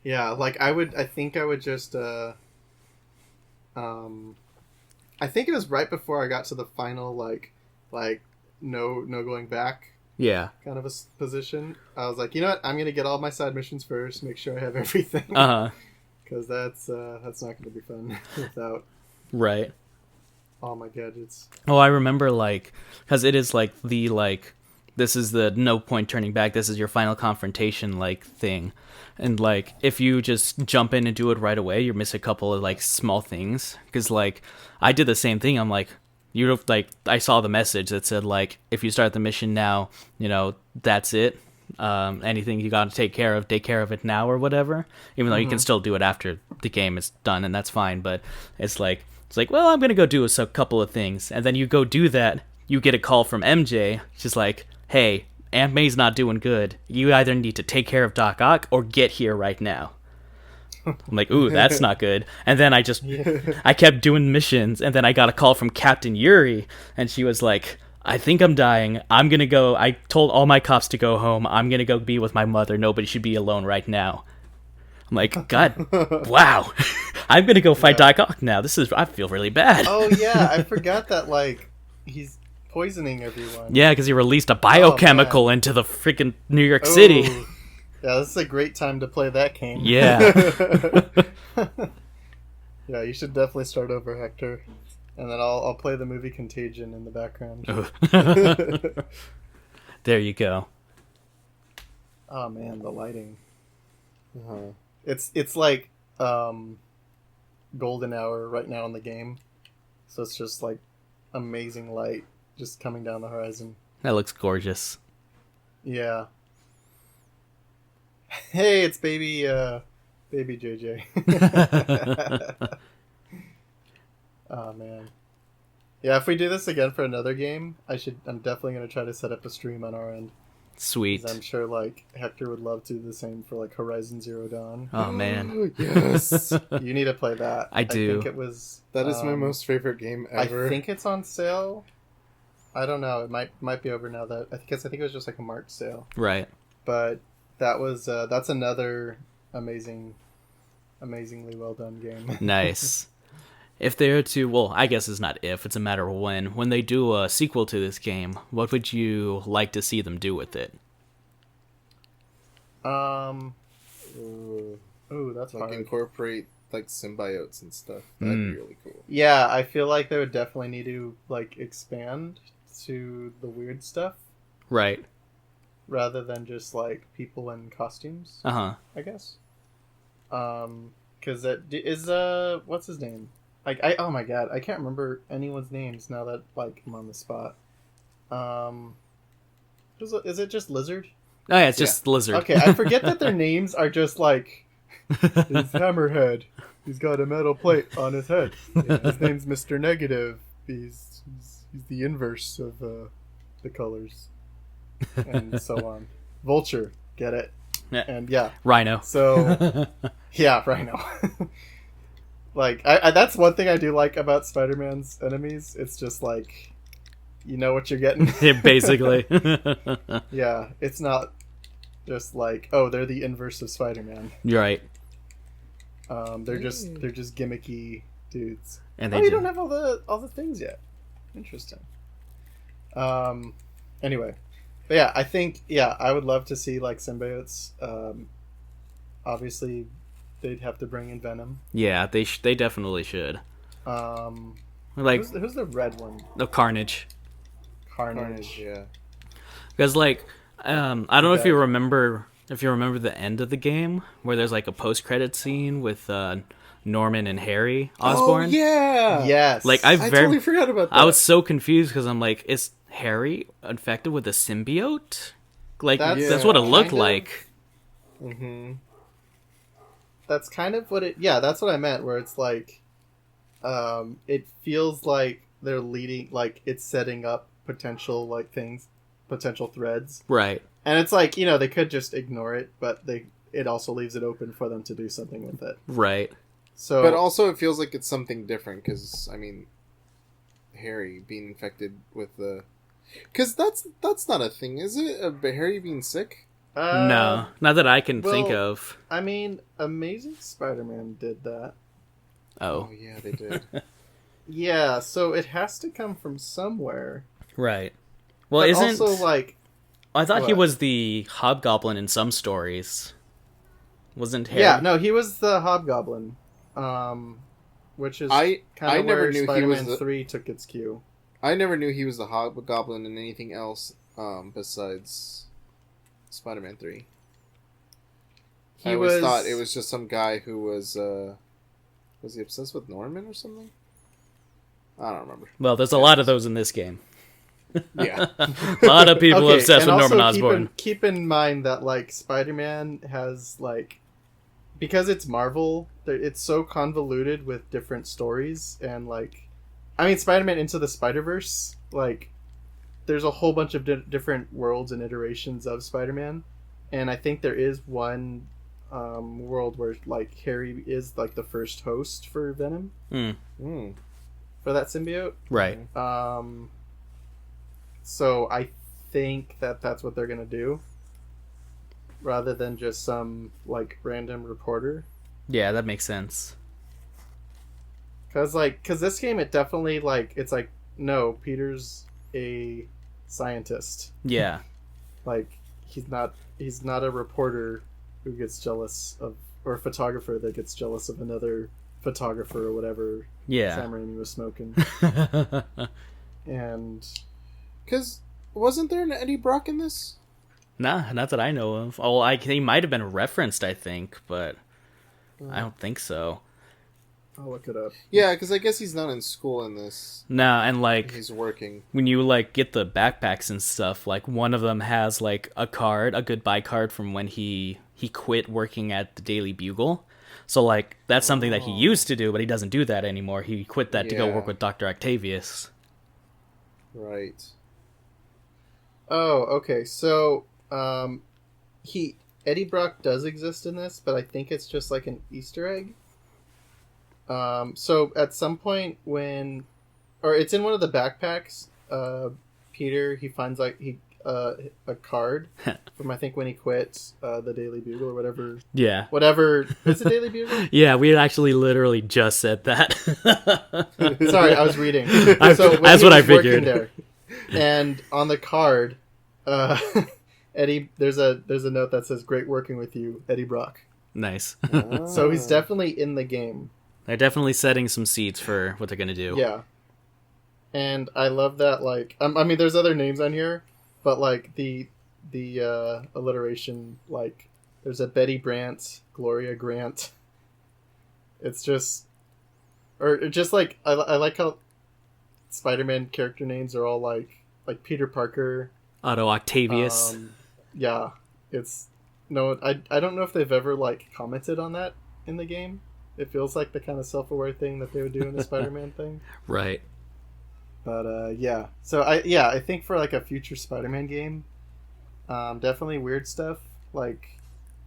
Yeah, like, I think I would just, I think it was right before I got to the final, like, no going back. Yeah. Kind of a position. I was like, you know what? I'm going to get all my side missions first, make sure I have everything. Uh-huh. Because that's not going to be fun without right. all my gadgets. Oh, I remember, like, because it is, like, the, like, this is the no point turning back, this is your final confrontation, like, thing. And, like, if you just jump in and do it right away, you miss a couple of, like, small things. Because, like, I did the same thing. I'm like, I saw the message that said, like, if you start the mission now, that's it. Anything you got to take care of it now or whatever. Even though you can still do it after the game is done, and that's fine. But it's like, well, I'm gonna go do a couple of things, and then you go do that. You get a call from MJ. She's like, hey, Aunt May's not doing good. You either need to take care of Doc Ock or get here right now. I'm like, ooh, that's not good. And then I kept doing missions, and then I got a call from Captain Yuri, and she was like, I think I'm dying. I'm gonna go. I told all my cops to go home. I'm gonna go be with my mother. Nobody should be alone right now. I'm like, God, wow. I'm gonna go fight Doc Ock now. I feel really bad. Oh, yeah, I forgot that, like, he's poisoning everyone. Yeah, because he released a biochemical into the freaking New York City. Yeah, this is a great time to play that game. Yeah. Yeah, you should definitely start over, Hector. And then I'll play the movie Contagion in the background. There you go. Oh man, the lighting. Uh-huh. It's like golden hour right now in the game. So it's just like amazing light just coming down the horizon. That looks gorgeous. Yeah. Hey, it's baby JJ. Oh man. Yeah, if we do this again for another game, I'm definitely gonna try to set up a stream on our end. Sweet. I'm sure like Hector would love to do the same for like Horizon Zero Dawn. Oh man. Yes. You need to play that. I do. I think that is my most favorite game ever. I think it's on sale. I don't know. It might be over now. I think it was just like a March sale. Right. But that's another amazingly well done game. Nice. If they were to, well, I guess it's not if, it's a matter of when they do a sequel to this game, what would you like to see them do with it? Oh, that's Like hard. incorporate like symbiotes and stuff. That'd be really cool. Yeah, I feel like they would definitely need to like expand to the weird stuff Right. rather than just like people in costumes. Uh-huh. I guess. Because that is what's his name? Like oh my god, I can't remember anyone's names now that like I'm on the spot. Is it just Lizard? Oh, yeah, it's just Lizard. Okay, I forget that their names are just like it's Hammerhead. He's got a metal plate on his head. His name's Mr. Negative. He's the inverse of the colors, and so on. Vulture, get it? Yeah. And yeah, Rhino. so yeah, Rhino. Like I that's one thing I do like about Spider-Man's enemies. It's just like you know what you're getting. Yeah, basically. Yeah, it's not just like oh they're the inverse of Spider-Man. You're right. They're just gimmicky dudes. And Oh, they you do. don't have all the things yet. Interesting. Anyway, but yeah, I think I would love to see like symbiotes. Obviously, they'd have to bring in Venom. Yeah, they definitely should. Like Who's the red one? the Carnage. Carnage. Yeah. Because like I don't know if Okay. you remember the end of the game where there's like a post-credit scene with Norman and Harry Osborn. Oh yeah. Yes. Like I totally forgot about that. I was so confused because I'm like, is Harry infected with a symbiote? Like that's what it looked kind of- like. Mm-hmm. That's kind of what it. Yeah, that's what I meant. Where it's like, it feels like they're leading, like it's setting up potential like things, potential threads. Right. And it's like, you know, they could just ignore it, but it also leaves it open for them to do something with it. Right. So, But also, it feels like it's something different because I mean, Harry being infected with the, because that's not a thing, is it? Harry being sick? No, not that I can think well, of. I mean, Amazing Spider-Man did that. Oh. Oh yeah, they did. Yeah, so it has to come from somewhere. Right. Well, But isn't also like I thought he what? was the Hobgoblin in some stories. Wasn't Harry? yeah, no, he was the Hobgoblin, which is I kind of never where knew he Spider-Man was the- 3 took its cue. I never knew he was the Hobgoblin in anything else besides Spider-Man 3. I always thought it was just some guy who was he obsessed with Norman or something? I don't remember. Well, there's a lot of those in this game. Yeah. A lot of people Okay, obsessed and with Norman also Osborn. Keep in mind that like Spider-Man has like because it's Marvel, it's so convoluted with different stories and like I mean Spider-Man Into the Spider-Verse, like there's a whole bunch of different worlds and iterations of Spider-Man, and I think there is one world where like Harry is like the first host for Venom Mm. for that symbiote. Right. So I think that that's what they're gonna do, rather than just some like random reporter. Yeah, that makes sense. Cause this game it definitely like it's like no, Peter's a scientist. Yeah. Like he's not a reporter who gets jealous of or a photographer that gets jealous of another photographer or whatever. Yeah. Sam Raimi was smoking. And Because wasn't there an Eddie Brock in this? Nah, not that I know of. Oh, he might have been referenced, I think, but I don't think so. I'll look it up. Yeah, because I guess he's not in school in this. Nah, and like He's working. when you like get the backpacks and stuff, like one of them has like a goodbye card from when he quit working at the Daily Bugle. So like that's something that he used to do, but he doesn't do that anymore. He quit that to go Yeah. work with Dr. Octavius. Right. Oh, okay. So, Eddie Brock does exist in this, but I think it's just like an Easter egg. So at some point it's in one of the backpacks, Peter, he finds like a card from I think when he quit the Daily Bugle or whatever. Yeah. Whatever is the Daily Bugle? Yeah, we actually literally just said that. Sorry, I was reading. That's when what he I was working figured. there, and on the card, Eddie, there's a note that says "Great working with you, Eddie Brock." Nice. So he's definitely in the game. They're definitely setting some seeds for what they're gonna do. Yeah. And I love that, like, I mean, there's other names on here, but, like, the alliteration, like, there's a Betty Brant, Gloria Grant. It's just, or just, like, I like how Spider-Man character names are all, like Peter Parker. Otto Octavius. Yeah. It's, no, I don't know if they've ever, like, commented on that in the game. It feels like the kind of self-aware thing that they would do in the Spider-Man thing. Right. But yeah, so I think for like a future Spider-Man game, definitely weird stuff like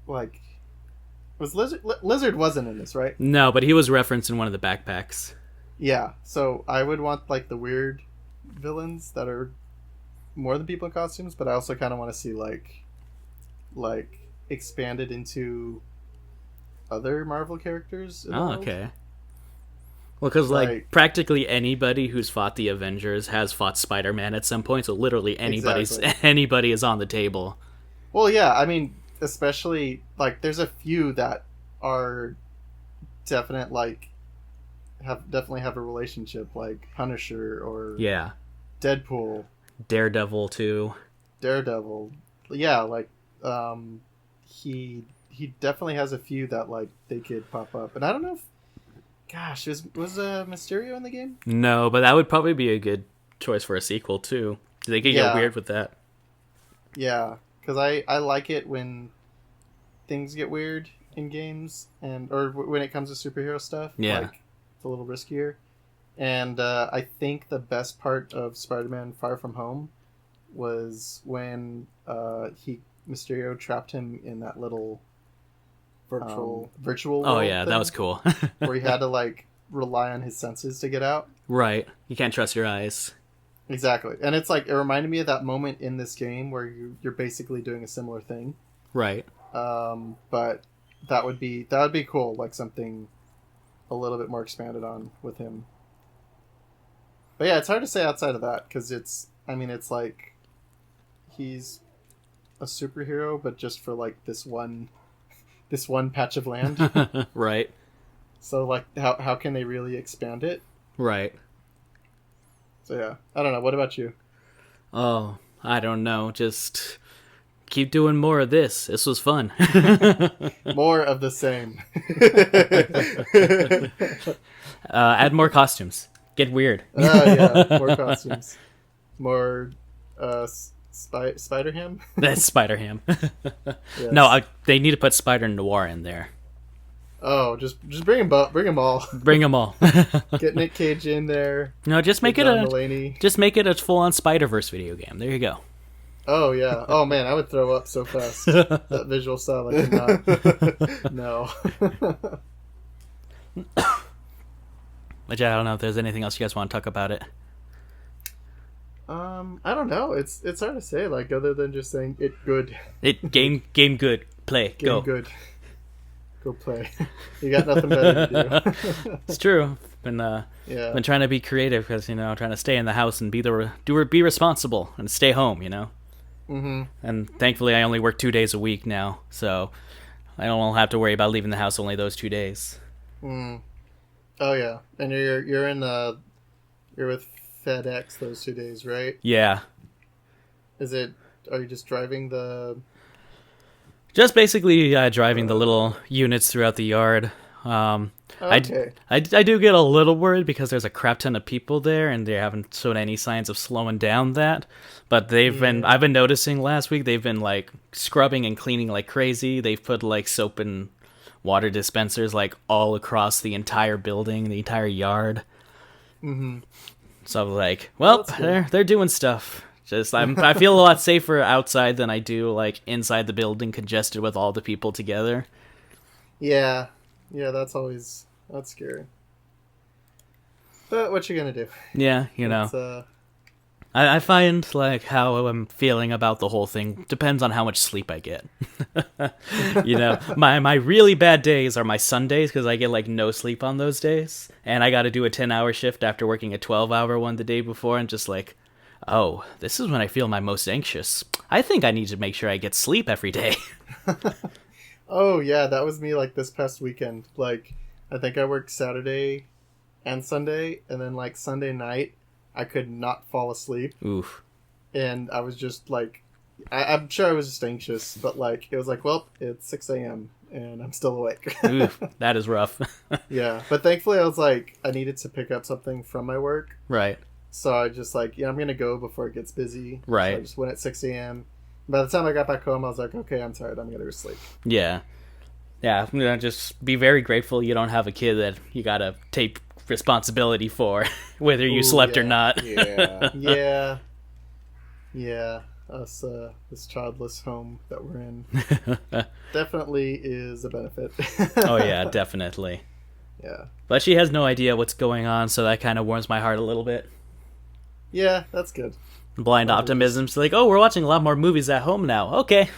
was Lizard wasn't in this, right? No, but he was referenced in one of the backpacks. Yeah, so I would want like the weird villains that are more than people in costumes, but I also kind of want to see like expanded into other Marvel characters. In the world. Okay. Well, because like practically anybody who's fought the Avengers has fought Spider-Man at some point, so literally anybody is on the table. Well, yeah, I mean, especially like there's a few that are definitely have a relationship, like Punisher or Deadpool, Daredevil too. Daredevil, yeah, like he definitely has a few that like they could pop up, and I don't know if. Gosh, was Mysterio in the game? No, but that would probably be a good choice for a sequel too. They could get weird with that. Yeah, because I like it when things get weird in games or when it comes to superhero stuff. Yeah, like, it's a little riskier. And I think the best part of Spider-Man: Far From Home was when Mysterio trapped him in that little. Virtual oh yeah, thing, that was cool. where he had to like rely on his senses to get out. Right, you can't trust your eyes. Exactly, and it's like it reminded me of that moment in this game where you're basically doing a similar thing. Right. But that would be cool, like something a little bit more expanded on with him. But yeah, it's hard to say outside of that because it's like he's a superhero, but just for like this one patch of land. Right. So like how can they really expand it? Right. So yeah, I don't know. What about you? Oh, I don't know. Just keep doing more of this. This was fun. More of the same. Add more costumes. Get weird. Yeah, more costumes. More Spider-Ham? That's Spider-Ham. Yes. No, they need to put Spider-Noir in there. Oh, just bring them all. Bring them all. Get Nick Cage in there. No, just make it Mulaney. a full-on Spider-Verse video game. There you go. Oh yeah. Oh man, I would throw up so fast. That visual style, I cannot. No. Which I don't know if there's anything else you guys want to talk about it. I don't know. It's hard to say, like, other than just saying it good. Game good. Play. Game Go. good. Go play. You got nothing better to do. It's true. Been trying to be creative because trying to stay in the house and be responsible and stay home. Mm-hmm. And thankfully, I only work 2 days a week now, so I don't have to worry about leaving the house only those 2 days. Mm. Oh yeah, and you're with FedEx those 2 days, right? Yeah. Are you just driving the? Just basically driving the little units throughout the yard. Okay. I do get a little worried because there's a crap ton of people there and they haven't shown any signs of slowing down that. But I've been noticing last week they've been like scrubbing and cleaning like crazy. They've put like soap and water dispensers like all across the entire building, the entire yard. Mm-hmm. So I'm like, well, they're doing stuff. Just I feel a lot safer outside than I do like inside the building, congested with all the people together. Yeah, that's scary. But what you gonna do? Yeah, I find like how I'm feeling about the whole thing depends on how much sleep I get. You know, my really bad days are my Sundays because I get like no sleep on those days, and I got to do a 10-hour shift after working a 12-hour one the day before, and just like, oh, this is when I feel my most anxious. I think I need to make sure I get sleep every day. Oh yeah, that was me like this past weekend. Like I think I worked Saturday and Sunday, and then like Sunday night I could not fall asleep. Oof. And I was just like, I'm sure I was just anxious, but like it was like, well, it's 6 a.m. and I'm still awake. Oof, that is rough. Yeah, but thankfully I was like, I needed to pick up something from my work, Right. so I just like, yeah, I'm gonna go before it gets busy. Right. So I just went at 6 a.m. By the time I got back home, I was like, okay, I'm tired. I'm gonna go sleep. Yeah. Yeah, I'm gonna just be very grateful you don't have a kid that you gotta take responsibility for, whether you Ooh, slept or yeah. not. Yeah. Yeah, yeah. Us, this childless home that we're in definitely is a benefit. Oh yeah, definitely. Yeah. But she has no idea what's going on, so that kind of warms my heart a little bit. Yeah, that's good. Blind optimism's like, oh, we're watching a lot more movies at home now. Okay.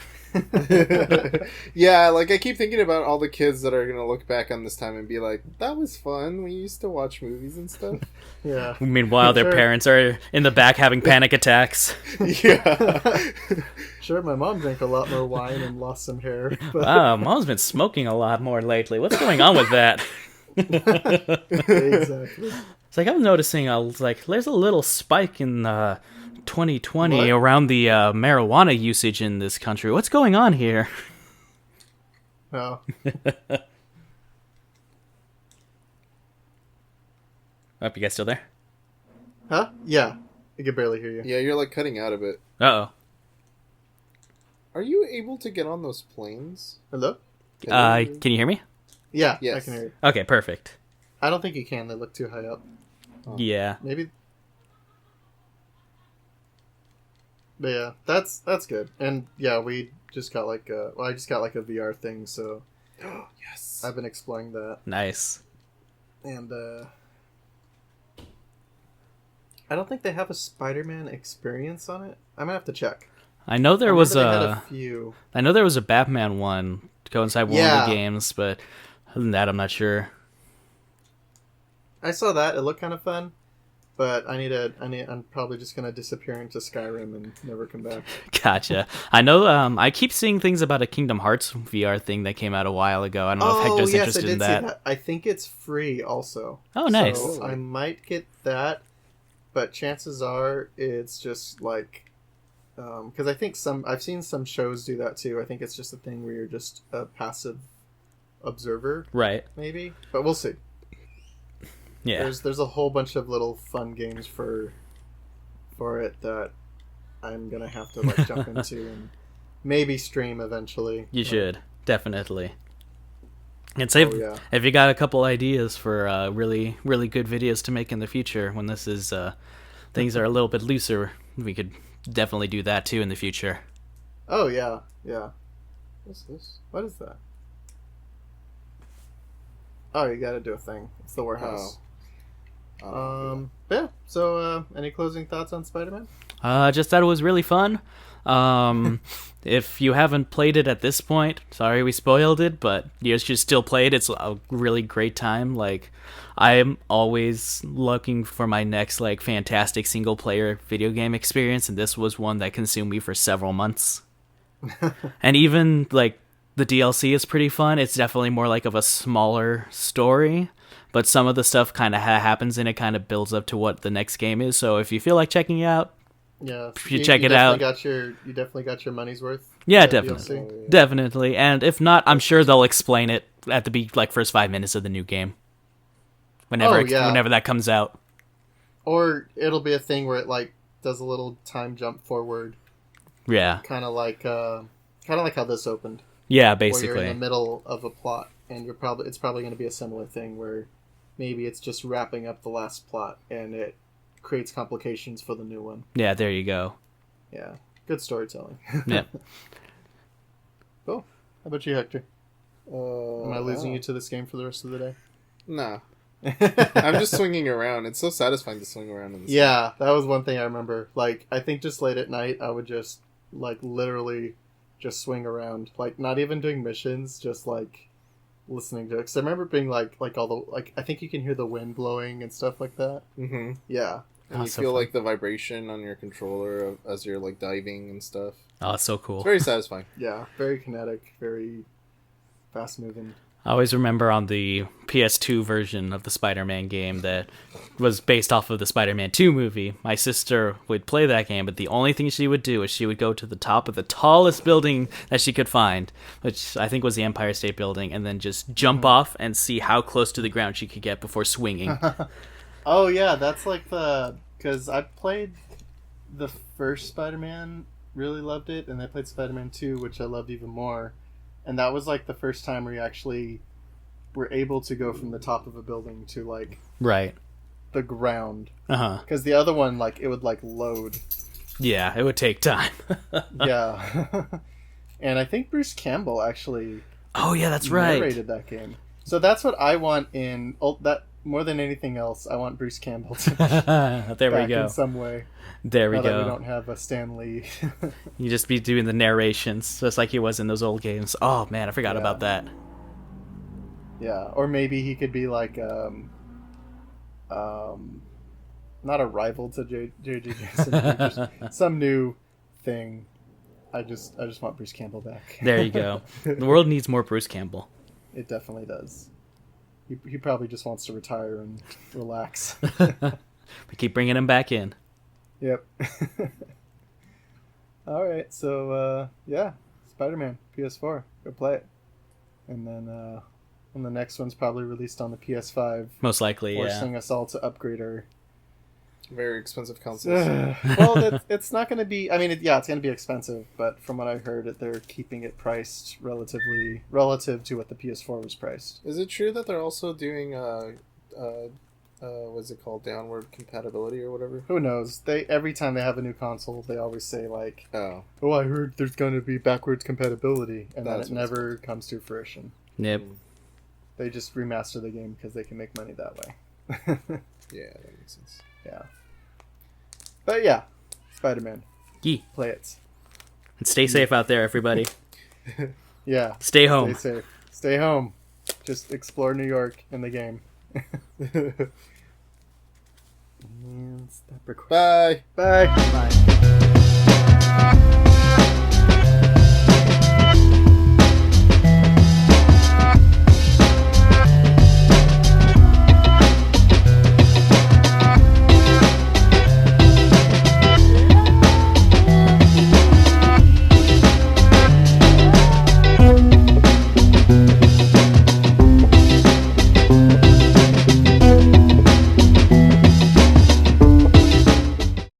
Yeah, like I keep thinking about all the kids that are gonna look back on this time and be like, "That was fun. We used to watch movies and stuff." Yeah. Meanwhile, their Sure. parents are in the back having panic attacks. Yeah. Sure, my mom drank a lot more wine and lost some hair. But... Wow, Mom's been smoking a lot more lately. What's going on with that? Exactly. It's like I'm noticing there's a little spike in 2020 What? around the marijuana usage in this country. What's going on here? Oh. Oh, you guys still there? Huh? Yeah. I could barely hear you. Yeah, you're like cutting out a bit. Uh Are you able to get on those planes? Hello? oh. Can you hear me? Yeah, I Yes. can hear you. Okay, perfect. I don't think you can. They look too high up. Yeah. Maybe. But yeah, that's good. And yeah, we just got like I just got like a VR thing, so Yes. I've been exploring that. Nice. And I don't think they have a Spider-Man experience on it. I'm gonna have to check. I know I there was remember they a had a few. I know there was a Batman one to go inside one of Yeah. the games, but other than that, I'm not sure. I saw that. It looked kind of fun, but I'm probably just gonna disappear into Skyrim and never come back. Gotcha. I know. I keep seeing things about a Kingdom Hearts VR thing that came out a while ago. I don't know if Hector's yes, I interested did in see that. that. I think it's free also. Oh, nice. So I might get that, but chances are it's just like, because I think I've seen some shows do that too. I think it's just a thing where you're just a passive observer, Right. maybe. But we'll see. Yeah. There's a whole bunch of little fun games for it that I'm gonna have to like jump into and maybe stream eventually. You should definitely. And save Oh, yeah. if you got a couple ideas for really really good videos to make in the future when this is things are a little bit looser, we could definitely do that too in the future. Oh yeah, yeah. What's this? What is that? Oh, you gotta do a thing. It's the warehouse. But yeah. So, any closing thoughts on Spider-Man? Just thought it was really fun. If you haven't played it at this point, sorry we spoiled it, but you should still play it. It's a really great time. Like, I'm always looking for my next like fantastic single player video game experience, and this was one that consumed me for several months. And even like the DLC is pretty fun. It's definitely more like of a smaller story, but some of the stuff kind of happens and it kind of builds up to what the next game is. So if you feel like checking it out, Yeah, you check it out. You definitely got your money's worth. yeah, with that definitely, DLC. definitely. And if not, I'm sure they'll explain it at the first 5 minutes of the new game. Whenever Oh, yeah. whenever that comes out. Or it'll be a thing where it like does a little time jump forward, Yeah, kind of like how this opened. yeah, Where you're in basically. the middle of a plot, and it's probably going to be a similar thing where maybe it's just wrapping up the last plot, and it creates complications for the new one. Yeah, there you go. Yeah, good storytelling. Yeah. Cool. How about you, Hector? Am I losing you to this game for the rest of the day? Nah. I'm just swinging around. It's so satisfying to swing around in this. Yeah, that was one thing I remember. Like, I think just late at night, I would just, like, literally just swing around. Like, not even doing missions, just, like, listening to it. Because I remember being, like all the, like, I think you can hear the wind blowing and stuff like that. Mm-hmm. Yeah. And you so feel fun. like the vibration on your controller as you're, like, diving and stuff. Oh, it's so cool. It's very satisfying. Yeah. Very kinetic, very fast-moving. I always remember on the PS2 version of the Spider-Man game that was based off of the Spider-Man 2 movie, my sister would play that game, but the only thing she would do is she would go to the top of the tallest building that she could find, which I think was the Empire State Building, and then just jump off and see how close to the ground she could get before swinging. Oh, yeah, that's like the... Because I played the first Spider-Man, really loved it, and I played Spider-Man 2, which I loved even more. And that was like the first time we actually were able to go from the top of a building to like Right. the ground. Uh-huh. Because the other one, like, it would like load. Yeah, it would take time. Yeah. And I think Bruce Campbell actually Oh, yeah, that's right. narrated that game. So that's what I want in that more than anything else. I want Bruce Campbell to be There we back go. in some way. There we Now that we go. don't have a Stan Lee. You just be doing the narrations, just like he was in those old games. Oh, man, I forgot Yeah. about that. Yeah, or maybe he could be like not a rival to J.J. Jameson, but just some new thing. I just want Bruce Campbell back. There you go. The world needs more Bruce Campbell. It definitely does. He probably just wants to retire and relax. We keep bringing him back in. Yep. All right, so yeah, Spider-Man PS4, go play it, and then when the next one's probably released on the PS5, Most likely, yeah. forcing us all to upgrade our. Very expensive consoles. Well, it's not going to be. I mean, it's going to be expensive, but from what I heard, they're keeping it priced relative to what the PS4 was priced. Is it true that they're also doing what's it called, downward compatibility or whatever? Who knows? Every time they have a new console, they always say like, Oh, "Oh, I heard there's going to be backwards compatibility," and then That's it what's never comes to fruition. Yep. They just remaster the game because they can make money that way. yeah, that makes sense. Yeah. But yeah, Spider-Man, Yee. play it. And stay safe out there, everybody. Yeah. Stay home. Stay safe. Stay home. Just explore New York in the game. And stop recording. Bye. Bye. Bye.